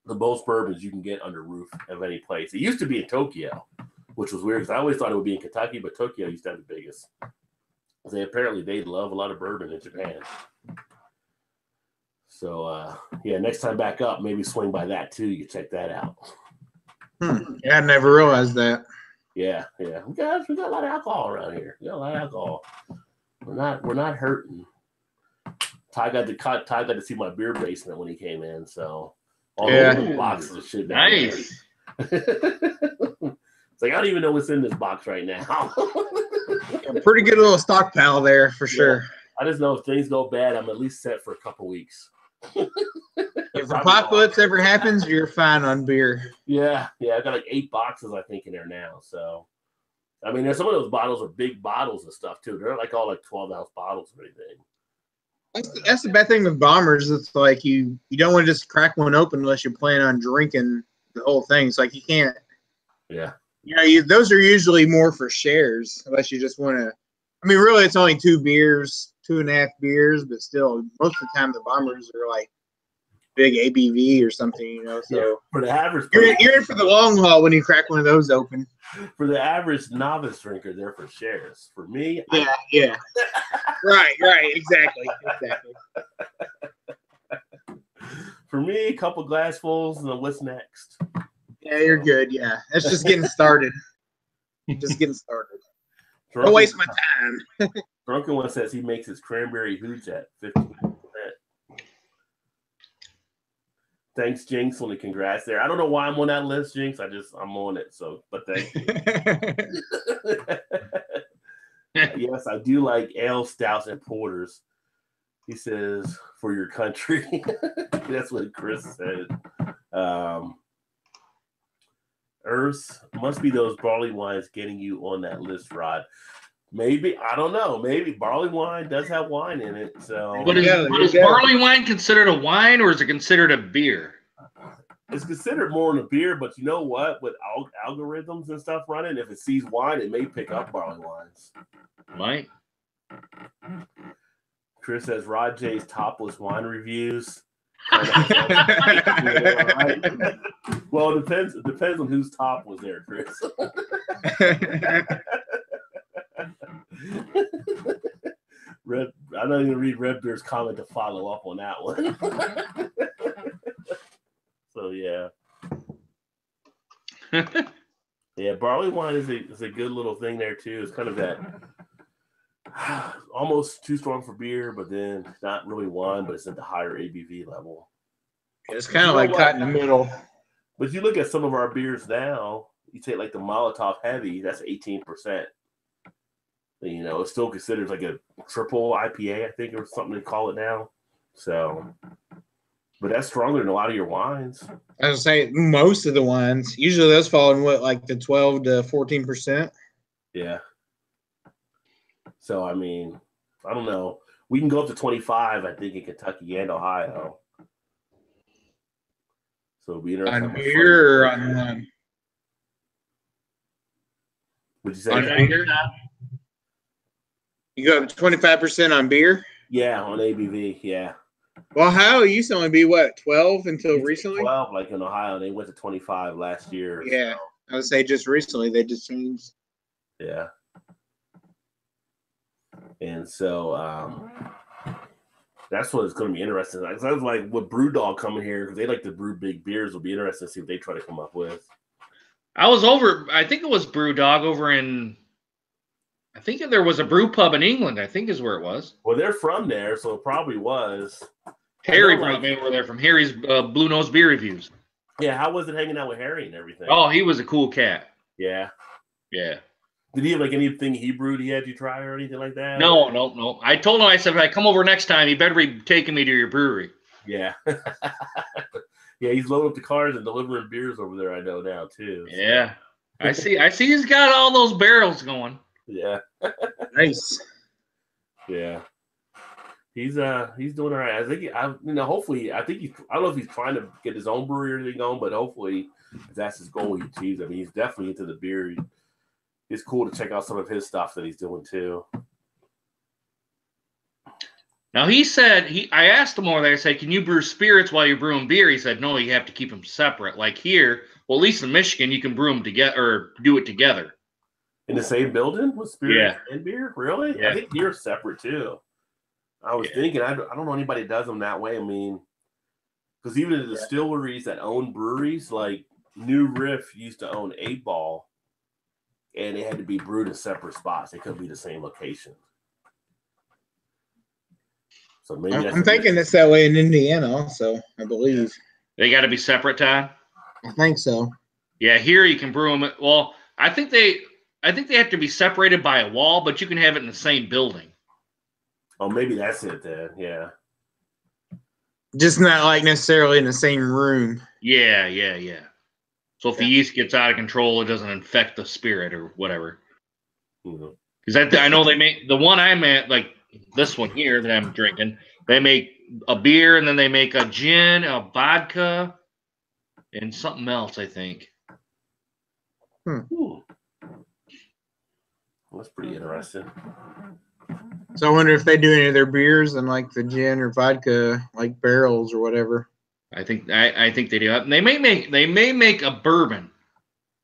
the most bourbons you can get under roof of any place. It used to be in Tokyo, which was weird because I always thought it would be in Kentucky, but Tokyo used to have the biggest. Apparently they love a lot of bourbon in Japan. So next time back up, maybe swing by that too. You can check that out. Yeah, I never realized that. Yeah. We got a lot of alcohol around here. We got a lot of alcohol. We're not hurting. Ty got to see my beer basement when he came in, so all those boxes of shit down nice. It's I don't even know what's in this box right now. A pretty good little stockpile there for sure. I just know if things go bad, I'm at least set for a couple weeks. If apocalypse ever happens, you're fine on beer. Yeah. I got 8 boxes, I think, in there now. So I mean, there's some of those bottles are big bottles and stuff too. They're like all like 12-ounce bottles or anything. That's the bad thing with bombers. It's like you don't want to just crack one open unless you plan on drinking the whole thing. It's like you can't. Yeah. You know, those are usually more for shares unless you just want to. I mean, really, it's only 2 beers, 2.5 beers, but still, most of the time the bombers are like big ABV or something, you know. So yeah. For the average, you're in for the long haul when you crack one of those open. For the average novice drinker, they're for shares. For me, yeah. right, exactly. For me, a couple glassfuls, and then what's next? Yeah, you're good. Yeah, that's just getting started. Just getting started. Drunken, don't waste my time. Drunken One says he makes his cranberry hooch at 15%. Thanks, Jinx, on the congrats there. I don't know why I'm on that list, Jinx. I'm on it. So, but thank you. Yes, I do like ale, stouts, and porters. He says, for your country. That's what Chris said. Earth must be those barley wines getting you on that list, Rod. Maybe, I don't know. Maybe barley wine does have wine in it. So, but is barley wine considered a wine or is it considered a beer? It's considered more than a beer, but you know what? With algorithms and stuff running, if it sees wine, it may pick up barley wines. Might. Chris says Rod J's topless wine reviews. Well, it depends on whose top was there, Chris. I'm not even read Red Beer's comment to follow up on that one. So yeah. Yeah, barley wine is a good little thing there too. It's kind of that almost too strong for beer, but then not really wine, but it's at the higher ABV level. It's kind of like cut in the middle. But you look at some of our beers now, you take like the Molotov Heavy, that's 18%. You know, it's still considered like a triple IPA, I think, or something they call it now. So, but that's stronger than a lot of your wines. I was saying most of the wines, usually those fall in what, like the 12 to 14%. Yeah. So, I mean, I don't know. We can go up to 25, I think, in Kentucky and Ohio. So it'll be interesting. On beer or on wine? Would you say? On beer? You go up to 25% on beer? Yeah, on ABV, yeah. Well, Ohio used to only be, what, 12 until recently? 12, like in Ohio. They went to 25 last year. Yeah, so. I would say just recently they just changed. Yeah. And so that's what it's going to be interesting. It sounds like with Brewdog coming here, because they like to brew big beers, will be interesting to see what they try to come up with. I think it was Brewdog over in, I think there was a brew pub in England, I think is where it was. Well, they're from there, so it probably was. Harry brought me over there from Harry's Blue Nose Beer Reviews. Yeah, how was it hanging out with Harry and everything? Oh, he was a cool cat. Yeah. Yeah. Did he have like anything he brewed he had you try or anything like that? No. I told him, I said, if I come over next time, you better be taking me to your brewery. Yeah. Yeah, he's loading up the cars and delivering beers over there, I know now, too. So. Yeah. I see he's got all those barrels going. Yeah. Nice. Yeah. He's doing all right. I think hopefully I don't know if he's trying to get his own brewery or anything going, but hopefully if that's his goal, he achieves. I mean, he's definitely into the beer. It's cool to check out some of his stuff that he's doing too. Now he said I asked him over there, I said, can you brew spirits while you're brewing beer? He said, no, you have to keep them separate. Like here, well, at least in Michigan, you can brew them together or do it together. In the same building with spirits and beer? Really? Yeah. I think beer's separate too. I was thinking, I don't know anybody that does them that way. I mean, because even the distilleries that own breweries, like New Riff used to own 8 Ball, and they had to be brewed in separate spots. They couldn't be the same location. So maybe I'm thinking it's that way in Indiana also, I believe. They got to be separate, Todd? I think so. Yeah, here you can brew them. Well, I think they have to be separated by a wall, but you can have it in the same building. Oh, maybe that's it then. Yeah. Just not like necessarily in the same room. Yeah. So if the yeast gets out of control, it doesn't infect the spirit or whatever. Because I know they make the one I'm at, like this one here that I'm drinking. They make a beer and then they make a gin, a vodka, and something else, I think. That's pretty interesting. So I wonder if they do any of their beers and like the gin or vodka, like barrels or whatever. I think they do. They may make a bourbon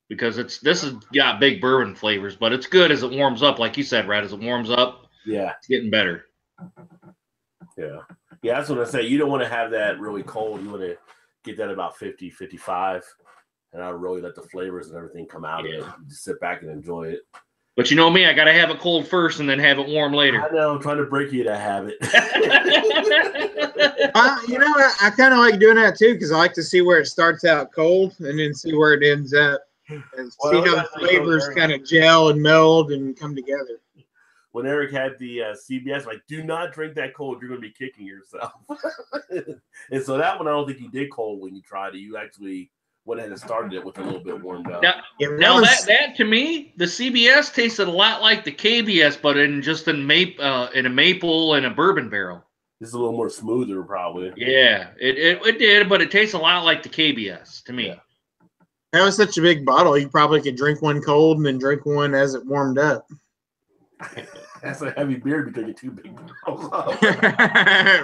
because this has got big bourbon flavors, but it's good as it warms up. Like you said, Brad, as it warms up, it's getting better. Yeah, that's what I say. You don't want to have that really cold. You want to get that about 50, 55, and I really let the flavors and everything come out of it. You just sit back and enjoy it. But you know me, I got to have it cold first and then have it warm later. I know, I'm trying to break you that habit. I kind of like doing that too because I like to see where it starts out cold and then see where it ends up and see how the flavors kind of gel and meld and come together. When Eric had the CBS, like, do not drink that cold. You're going to be kicking yourself. And so that one, I don't think you did cold when you tried it. You actually went ahead and started it with a little bit warmed up. Now that to me, the CBS tasted a lot like the KBS, but in a maple and a bourbon barrel. This is a little more smoother, probably. Yeah, it did, but it tastes a lot like the KBS to me. Yeah. That was such a big bottle. You probably could drink one cold and then drink one as it warmed up. That's a heavy beer because you're too big.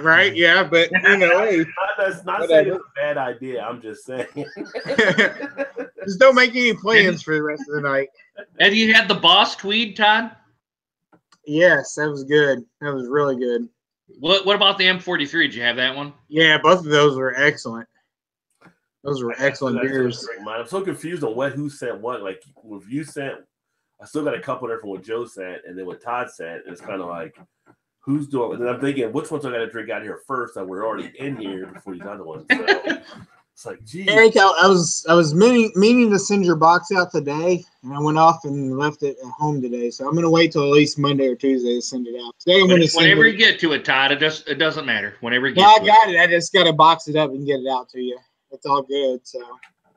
Right? Yeah, but hey, that's not saying it's a bad idea. I'm just saying. Just don't make any plans for the rest of the night. Have you had the Boss Tweed, Todd? Yes, that was good. That was really good. What about the M43? Did you have that one? Yeah, both of those were excellent. Those were excellent beers. I'm so confused on who sent what. Like, if you sent, I still got a couple there from what Joe sent, and then what Todd sent. And it's kind of like, who's doing? And then I'm thinking, which ones I got to drink out here first that were already in here before these other ones. So it's like, geez. Eric, I was meaning to send your box out today, and I went off and left it at home today. So I'm gonna wait till at least Monday or Tuesday to send it out. Today, whenever you get to it, Todd, it doesn't matter. Whenever you get I got it. I just gotta box it up and get it out to you. It's all good. So I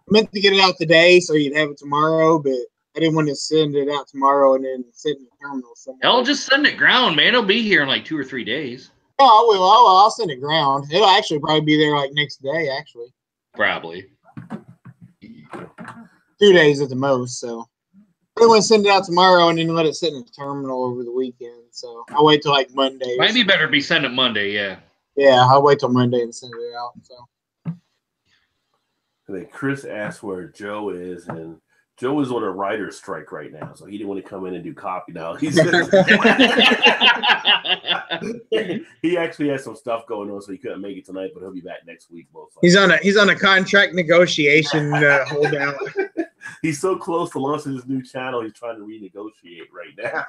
meant to get it out today so you'd have it tomorrow, but I didn't want to send it out tomorrow and then sit in the terminal somewhere. Hell, just send it ground, man. It'll be here in like 2 or 3 days. Oh, I will. I'll send it ground. It'll actually probably be there like next day, actually. Probably. 2 days at the most, so. I didn't want to send it out tomorrow and then let it sit in the terminal over the weekend, so I'll wait till like Monday. Might be better to be sent it Monday, yeah. Yeah, I'll wait till Monday and send it out, so. And then Chris asked where Joe is, and Joe is on a writer's strike right now, so he didn't want to come in and do copy now. He actually has some stuff going on, so he couldn't make it tonight, but he'll be back next week. Most likely. He's on a contract negotiation holdout. He's so close to launching his new channel, he's trying to renegotiate right now.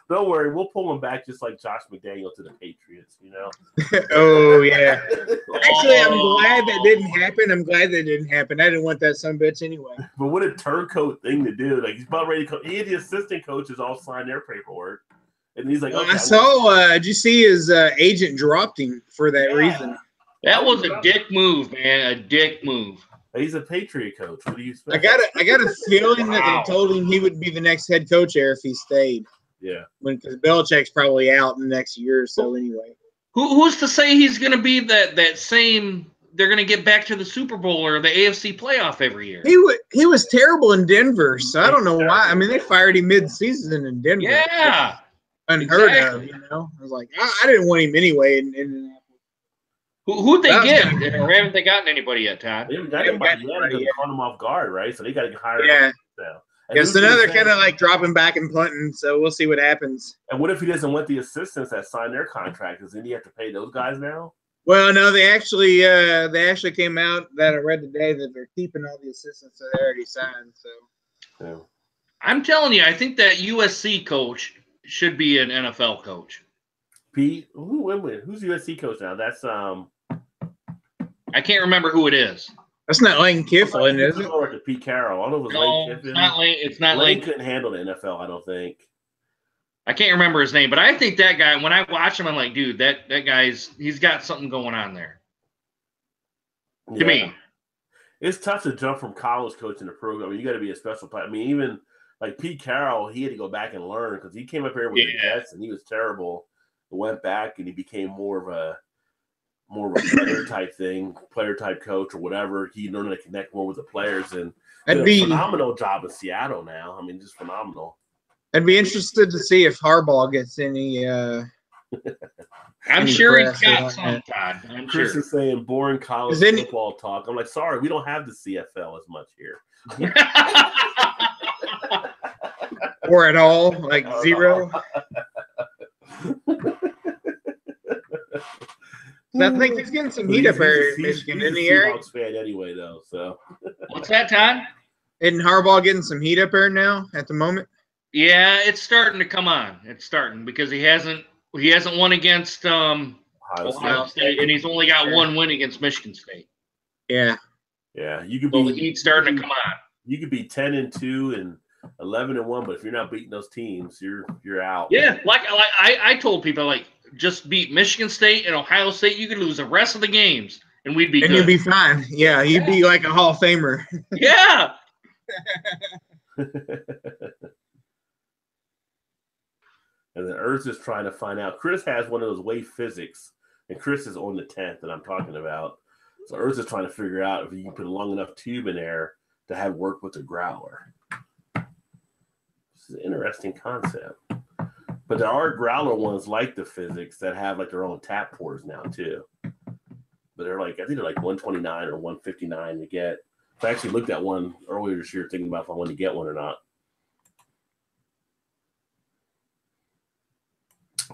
Don't worry, we'll pull him back just like Josh McDaniel to the Patriots, you know? Oh, yeah. Actually, I'm glad that didn't happen. I didn't want that son-bitch anyway. But what a turncoat thing to do. Like, he's about ready to come. He and the assistant coaches all signed their paperwork. And he's like, okay, I saw, did you see his agent dropped him for that reason? That was a dick move, man. A dick move. He's a Patriot coach. What do you expect? I got a feeling that they told him he would be the next head coach there if he stayed. Yeah. Because Belichick's probably out in the next year or so anyway. Who's to say he's going to be that same – they're going to get back to the Super Bowl or the AFC playoff every year? He was terrible in Denver, so I don't know why. I mean, they fired him mid-season in Denver. Yeah. Unheard of, you know. I was like, I didn't want him anyway in Indianapolis. Who'd they get? Or haven't they gotten anybody yet, Todd? They haven't got anybody yet. They caught him off guard, right? So they got to hire him now. Yeah, so now they're kind of like dropping back and punting, so we'll see what happens. And what if he doesn't want the assistants that signed their contract? Does he have to pay those guys now? Well, no, they actually came out that I read today that they're keeping all the assistants that they already signed. So, yeah. I'm telling you, I think that USC coach should be an NFL coach. Pete, who's USC coach now? That's I can't remember who it is. That's not Lane Kiffin, is it? Or to Pete Carroll. I don't know if it was Lane Kiffin. It's not Lane. Lane couldn't handle the NFL, I don't think. I can't remember his name, but I think that guy, when I watch him, I'm like, dude, that he's got something going on there. To me. It's tough to jump from college coaching to program. I mean, you got to be a special player. I mean, even like Pete Carroll, he had to go back and learn because he came up here with the Jets and he was terrible. Went back and he became more of a player type thing, player type coach or whatever. He learned to connect more with the players and did a phenomenal job in Seattle now. I mean, just phenomenal. I'd be interested to see if Harbaugh gets any. I'm sure he's got some, Todd. Chris is saying boring college football talk. I'm like, sorry, we don't have the CFL as much here. Or at all, like zero. I think he's getting some heat up here in Michigan in the area. He's a Seahawks fan anyway, though. So what's that, Todd? Isn't Harbaugh getting some heat up here now at the moment? Yeah, it's starting to come on. It's starting because he hasn't won against Ohio State, and he's only got one win against Michigan State. Yeah. Yeah, you could be. The heat's starting to come on. You could be 10-2 and 11-1, but if you're not beating those teams, you're out. Yeah, like I told people, like, just beat Michigan State and Ohio State. You could lose the rest of the games, and we'd be good. You'd be fine. Yeah, you'd be like a Hall of Famer. Yeah. And then Earth is trying to find out. Chris has one of those wave physics, and Chris is on the 10th that I'm talking about. So Earth is trying to figure out if you can put a long enough tube in there to have work with the growler. This is an interesting concept. But there are growler ones like the physics that have like their own tap pours now too. But they're like, I think they're like 129 or 159 to get. So I actually looked at one earlier this year thinking about if I wanted to get one or not.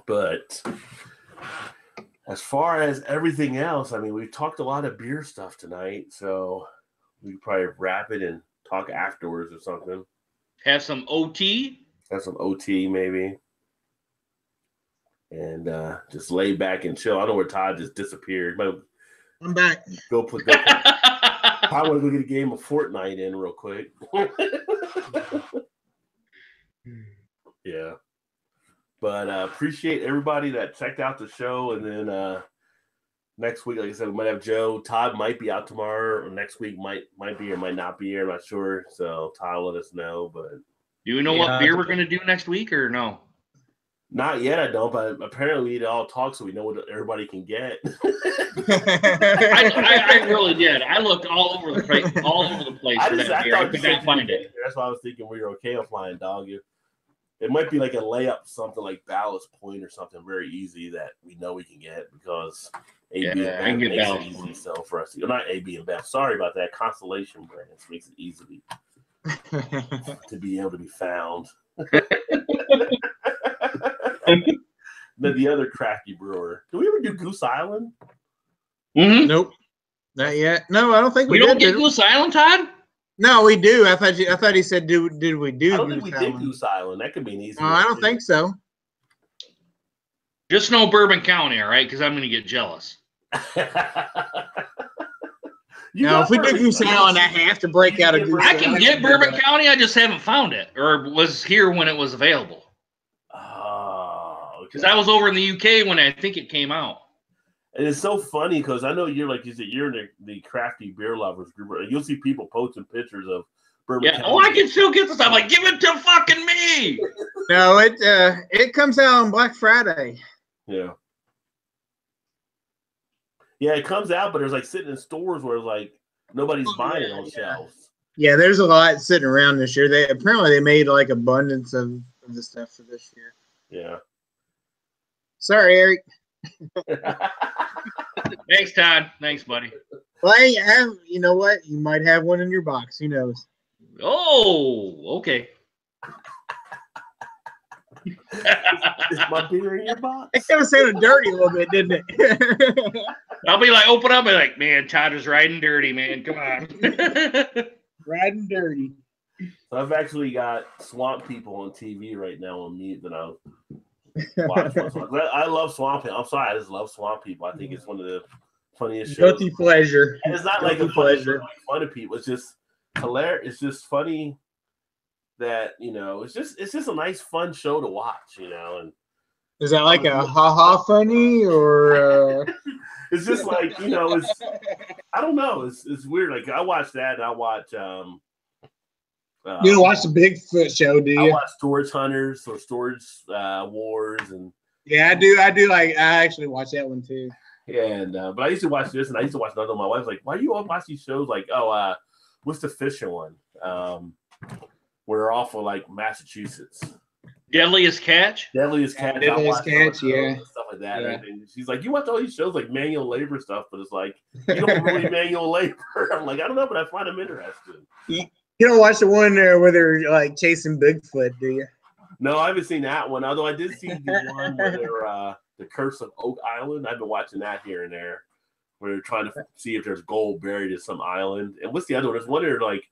But as far as everything else, I mean, we've talked a lot of beer stuff tonight, so we could probably wrap it and talk afterwards or something. Have some OT? Have some OT maybe. And just lay back and chill. I don't know where Todd just disappeared. But I'm back. Go put I want to go get a game of Fortnite in real quick. Yeah. But appreciate everybody that checked out the show. And then next week, like I said, we might have Joe. Todd might be out tomorrow, or next week might be or might not be here. I'm not sure. So Todd let us know. But do we know what beer we're going to do next week or no? Not yet, I don't. But apparently, we all talk so we know what everybody can get. I really did. I looked all over the place. I could not find it. That's why I was thinking we were okay with flying dog. It might be like a layup, something like Ballast Point or something very easy that we know we can get because AB and Beth makes it easy. So for us, not AB and Beth. Sorry about that. Constellation Brands makes it easy to be able to be found. Then the other crafty brewer. Do we ever do Goose Island? Mm-hmm. Nope, not yet. No, I don't think we don't get Goose Island, Todd. No, we do. I thought he said, did we do? I don't think we did Goose Island. That could be an easy. No, I don't think so. Just no Bourbon County, all right? Because I'm going to get jealous. Now, if we do Goose Island, I have to break out a Goose Island. I can get Bourbon County. I just haven't found it, or was here when it was available. Oh, because I was over in the UK when I think it came out. And it's so funny because I know you're like you said, you're in the crafty beer lovers group. You'll see people posting pictures of Bourbon County. Oh, I can still get this. I'm like, give it to fucking me. No, it comes out on Black Friday. Yeah. Yeah, it comes out, but there's like sitting in stores where like nobody's buying it on shelves. Yeah, there's a lot sitting around this year. They made like abundance of the stuff for this year. Yeah. Sorry, Eric. Thanks, Todd. Thanks, buddy. Well, you know what? You might have one in your box. Who knows? Oh, okay. Is my beer in your box? It kind of sounded dirty a little bit, didn't it? I'll be like, open up and be like, man, Todd is riding dirty, man. Come on. Riding dirty. So I've actually got Swamp People on TV right now on mute that I'll watch. I love Swamp People. I'm sorry, I just love Swamp People. I think it's one of the funniest shows. Guilty pleasure. And it's not like a pleasure. Fun of people. It's just hilarious. It's just funny that, you know, it's just a nice fun show to watch, you know. And is that like a ha-ha funny or it's just like, you know, it's I don't know, it's weird. Like I watch that and I watch You don't watch the Bigfoot show, do you? I watch Storage Hunters or Storage Wars, and yeah, I do. I actually watch that one too. And but I used to watch this, and I used to watch another one. My wife's like, "Why do you all watch these shows?" Like, what's the fishing one? We're off of like Massachusetts. Deadliest Catch. Deadliest Catch. Deadliest Catch, yeah. Stuff like that. Yeah. And she's like, "You watch all these shows like manual labor stuff, but it's like you don't really manual labor." I'm like, "I don't know, but I find them interesting." You don't watch the one where they're like chasing Bigfoot, do you? No, I haven't seen that one. Although I did see the one where they're the Curse of Oak Island. I've been watching that here and there, where they're trying to see if there's gold buried in some island. And what's the other one? There's one where like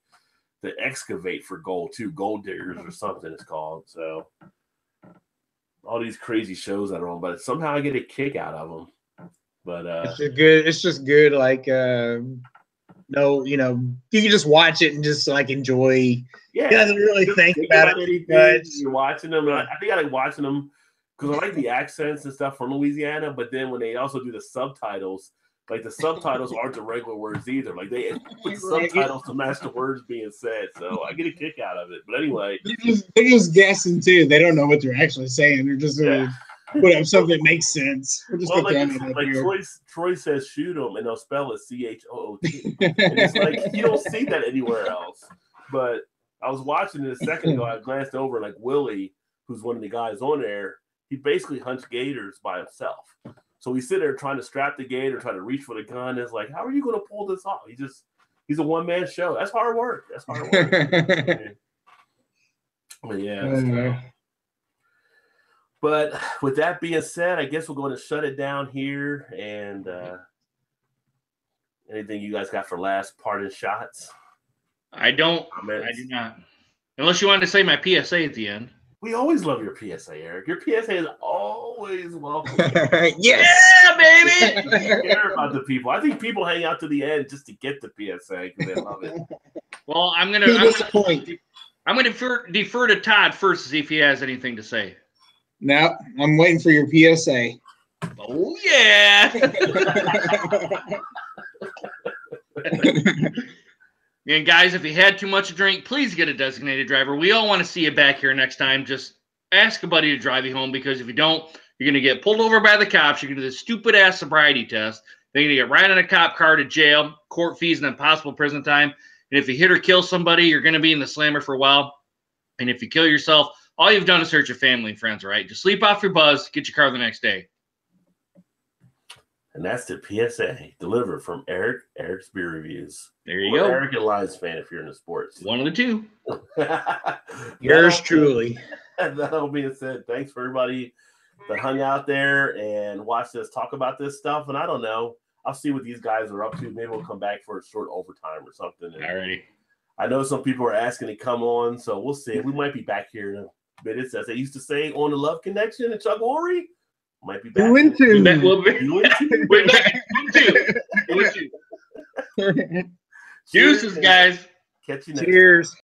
they excavate for gold too, Gold Diggers or something it's called. So all these crazy shows that are on, but somehow I get a kick out of them. But it's just good. Like no, you can just watch it and just like enjoy. Yeah, he doesn't really think about it much. You're watching them. And I think I like watching them because I like the accents and stuff from Louisiana. But then when they also do the subtitles, like the subtitles aren't the regular words either. Like they put subtitles to match the words being said. So I get a kick out of it. But anyway, they're just guessing too. They don't know what they're actually saying. They're just put up something that makes sense. Well, like Troy says, shoot them, and they'll spell it CHOOT. And it's like you don't see that anywhere else. But I was watching it a second ago. I glanced over, like Willie, who's one of the guys on there. He basically hunts gators by himself. So he's sitting there trying to strap the gator, trying to reach for the gun. It's like, how are you going to pull this off? He's a one-man show. That's hard work. But yeah. But with that being said, I guess we're going to shut it down here. And anything you guys got for last parting shots? I don't. I do not. Unless you wanted to say my PSA at the end. We always love your PSA, Eric. Your PSA is always welcome. Yes, yeah, baby. You care about the people. I think people hang out to the end just to get the PSA because they love it. Well, I'm gonna defer to Todd first to see if he has anything to say. No, I'm waiting for your PSA. Oh yeah. And guys, if you had too much to drink, please get a designated driver. We all want to see you back here next time. Just ask a buddy to drive you home, because if you don't, you're going to get pulled over by the cops. You're going to do this stupid-ass sobriety test. Then you're going to get right on a cop car to jail, court fees, and then possible prison time. And if you hit or kill somebody, you're going to be in the slammer for a while. And if you kill yourself, all you've done is hurt your family and friends, all right? Just sleep off your buzz, get your car the next day. And that's the PSA delivered from Eric's Beer Reviews. There you go. Eric and Lions fan if you're into sports. One of the two. Yours truly. That'll be said. Thanks for everybody that hung out there and watched us talk about this stuff. And I don't know. I'll see what these guys are up to. Maybe we'll come back for a short overtime or something. All righty. I know some people are asking to come on, so we'll see. We might be back here in a minute. As they used to say on the Love Connection and Chuck Lorre. Might be back. Deuces, guys. Catch you next Cheers. time.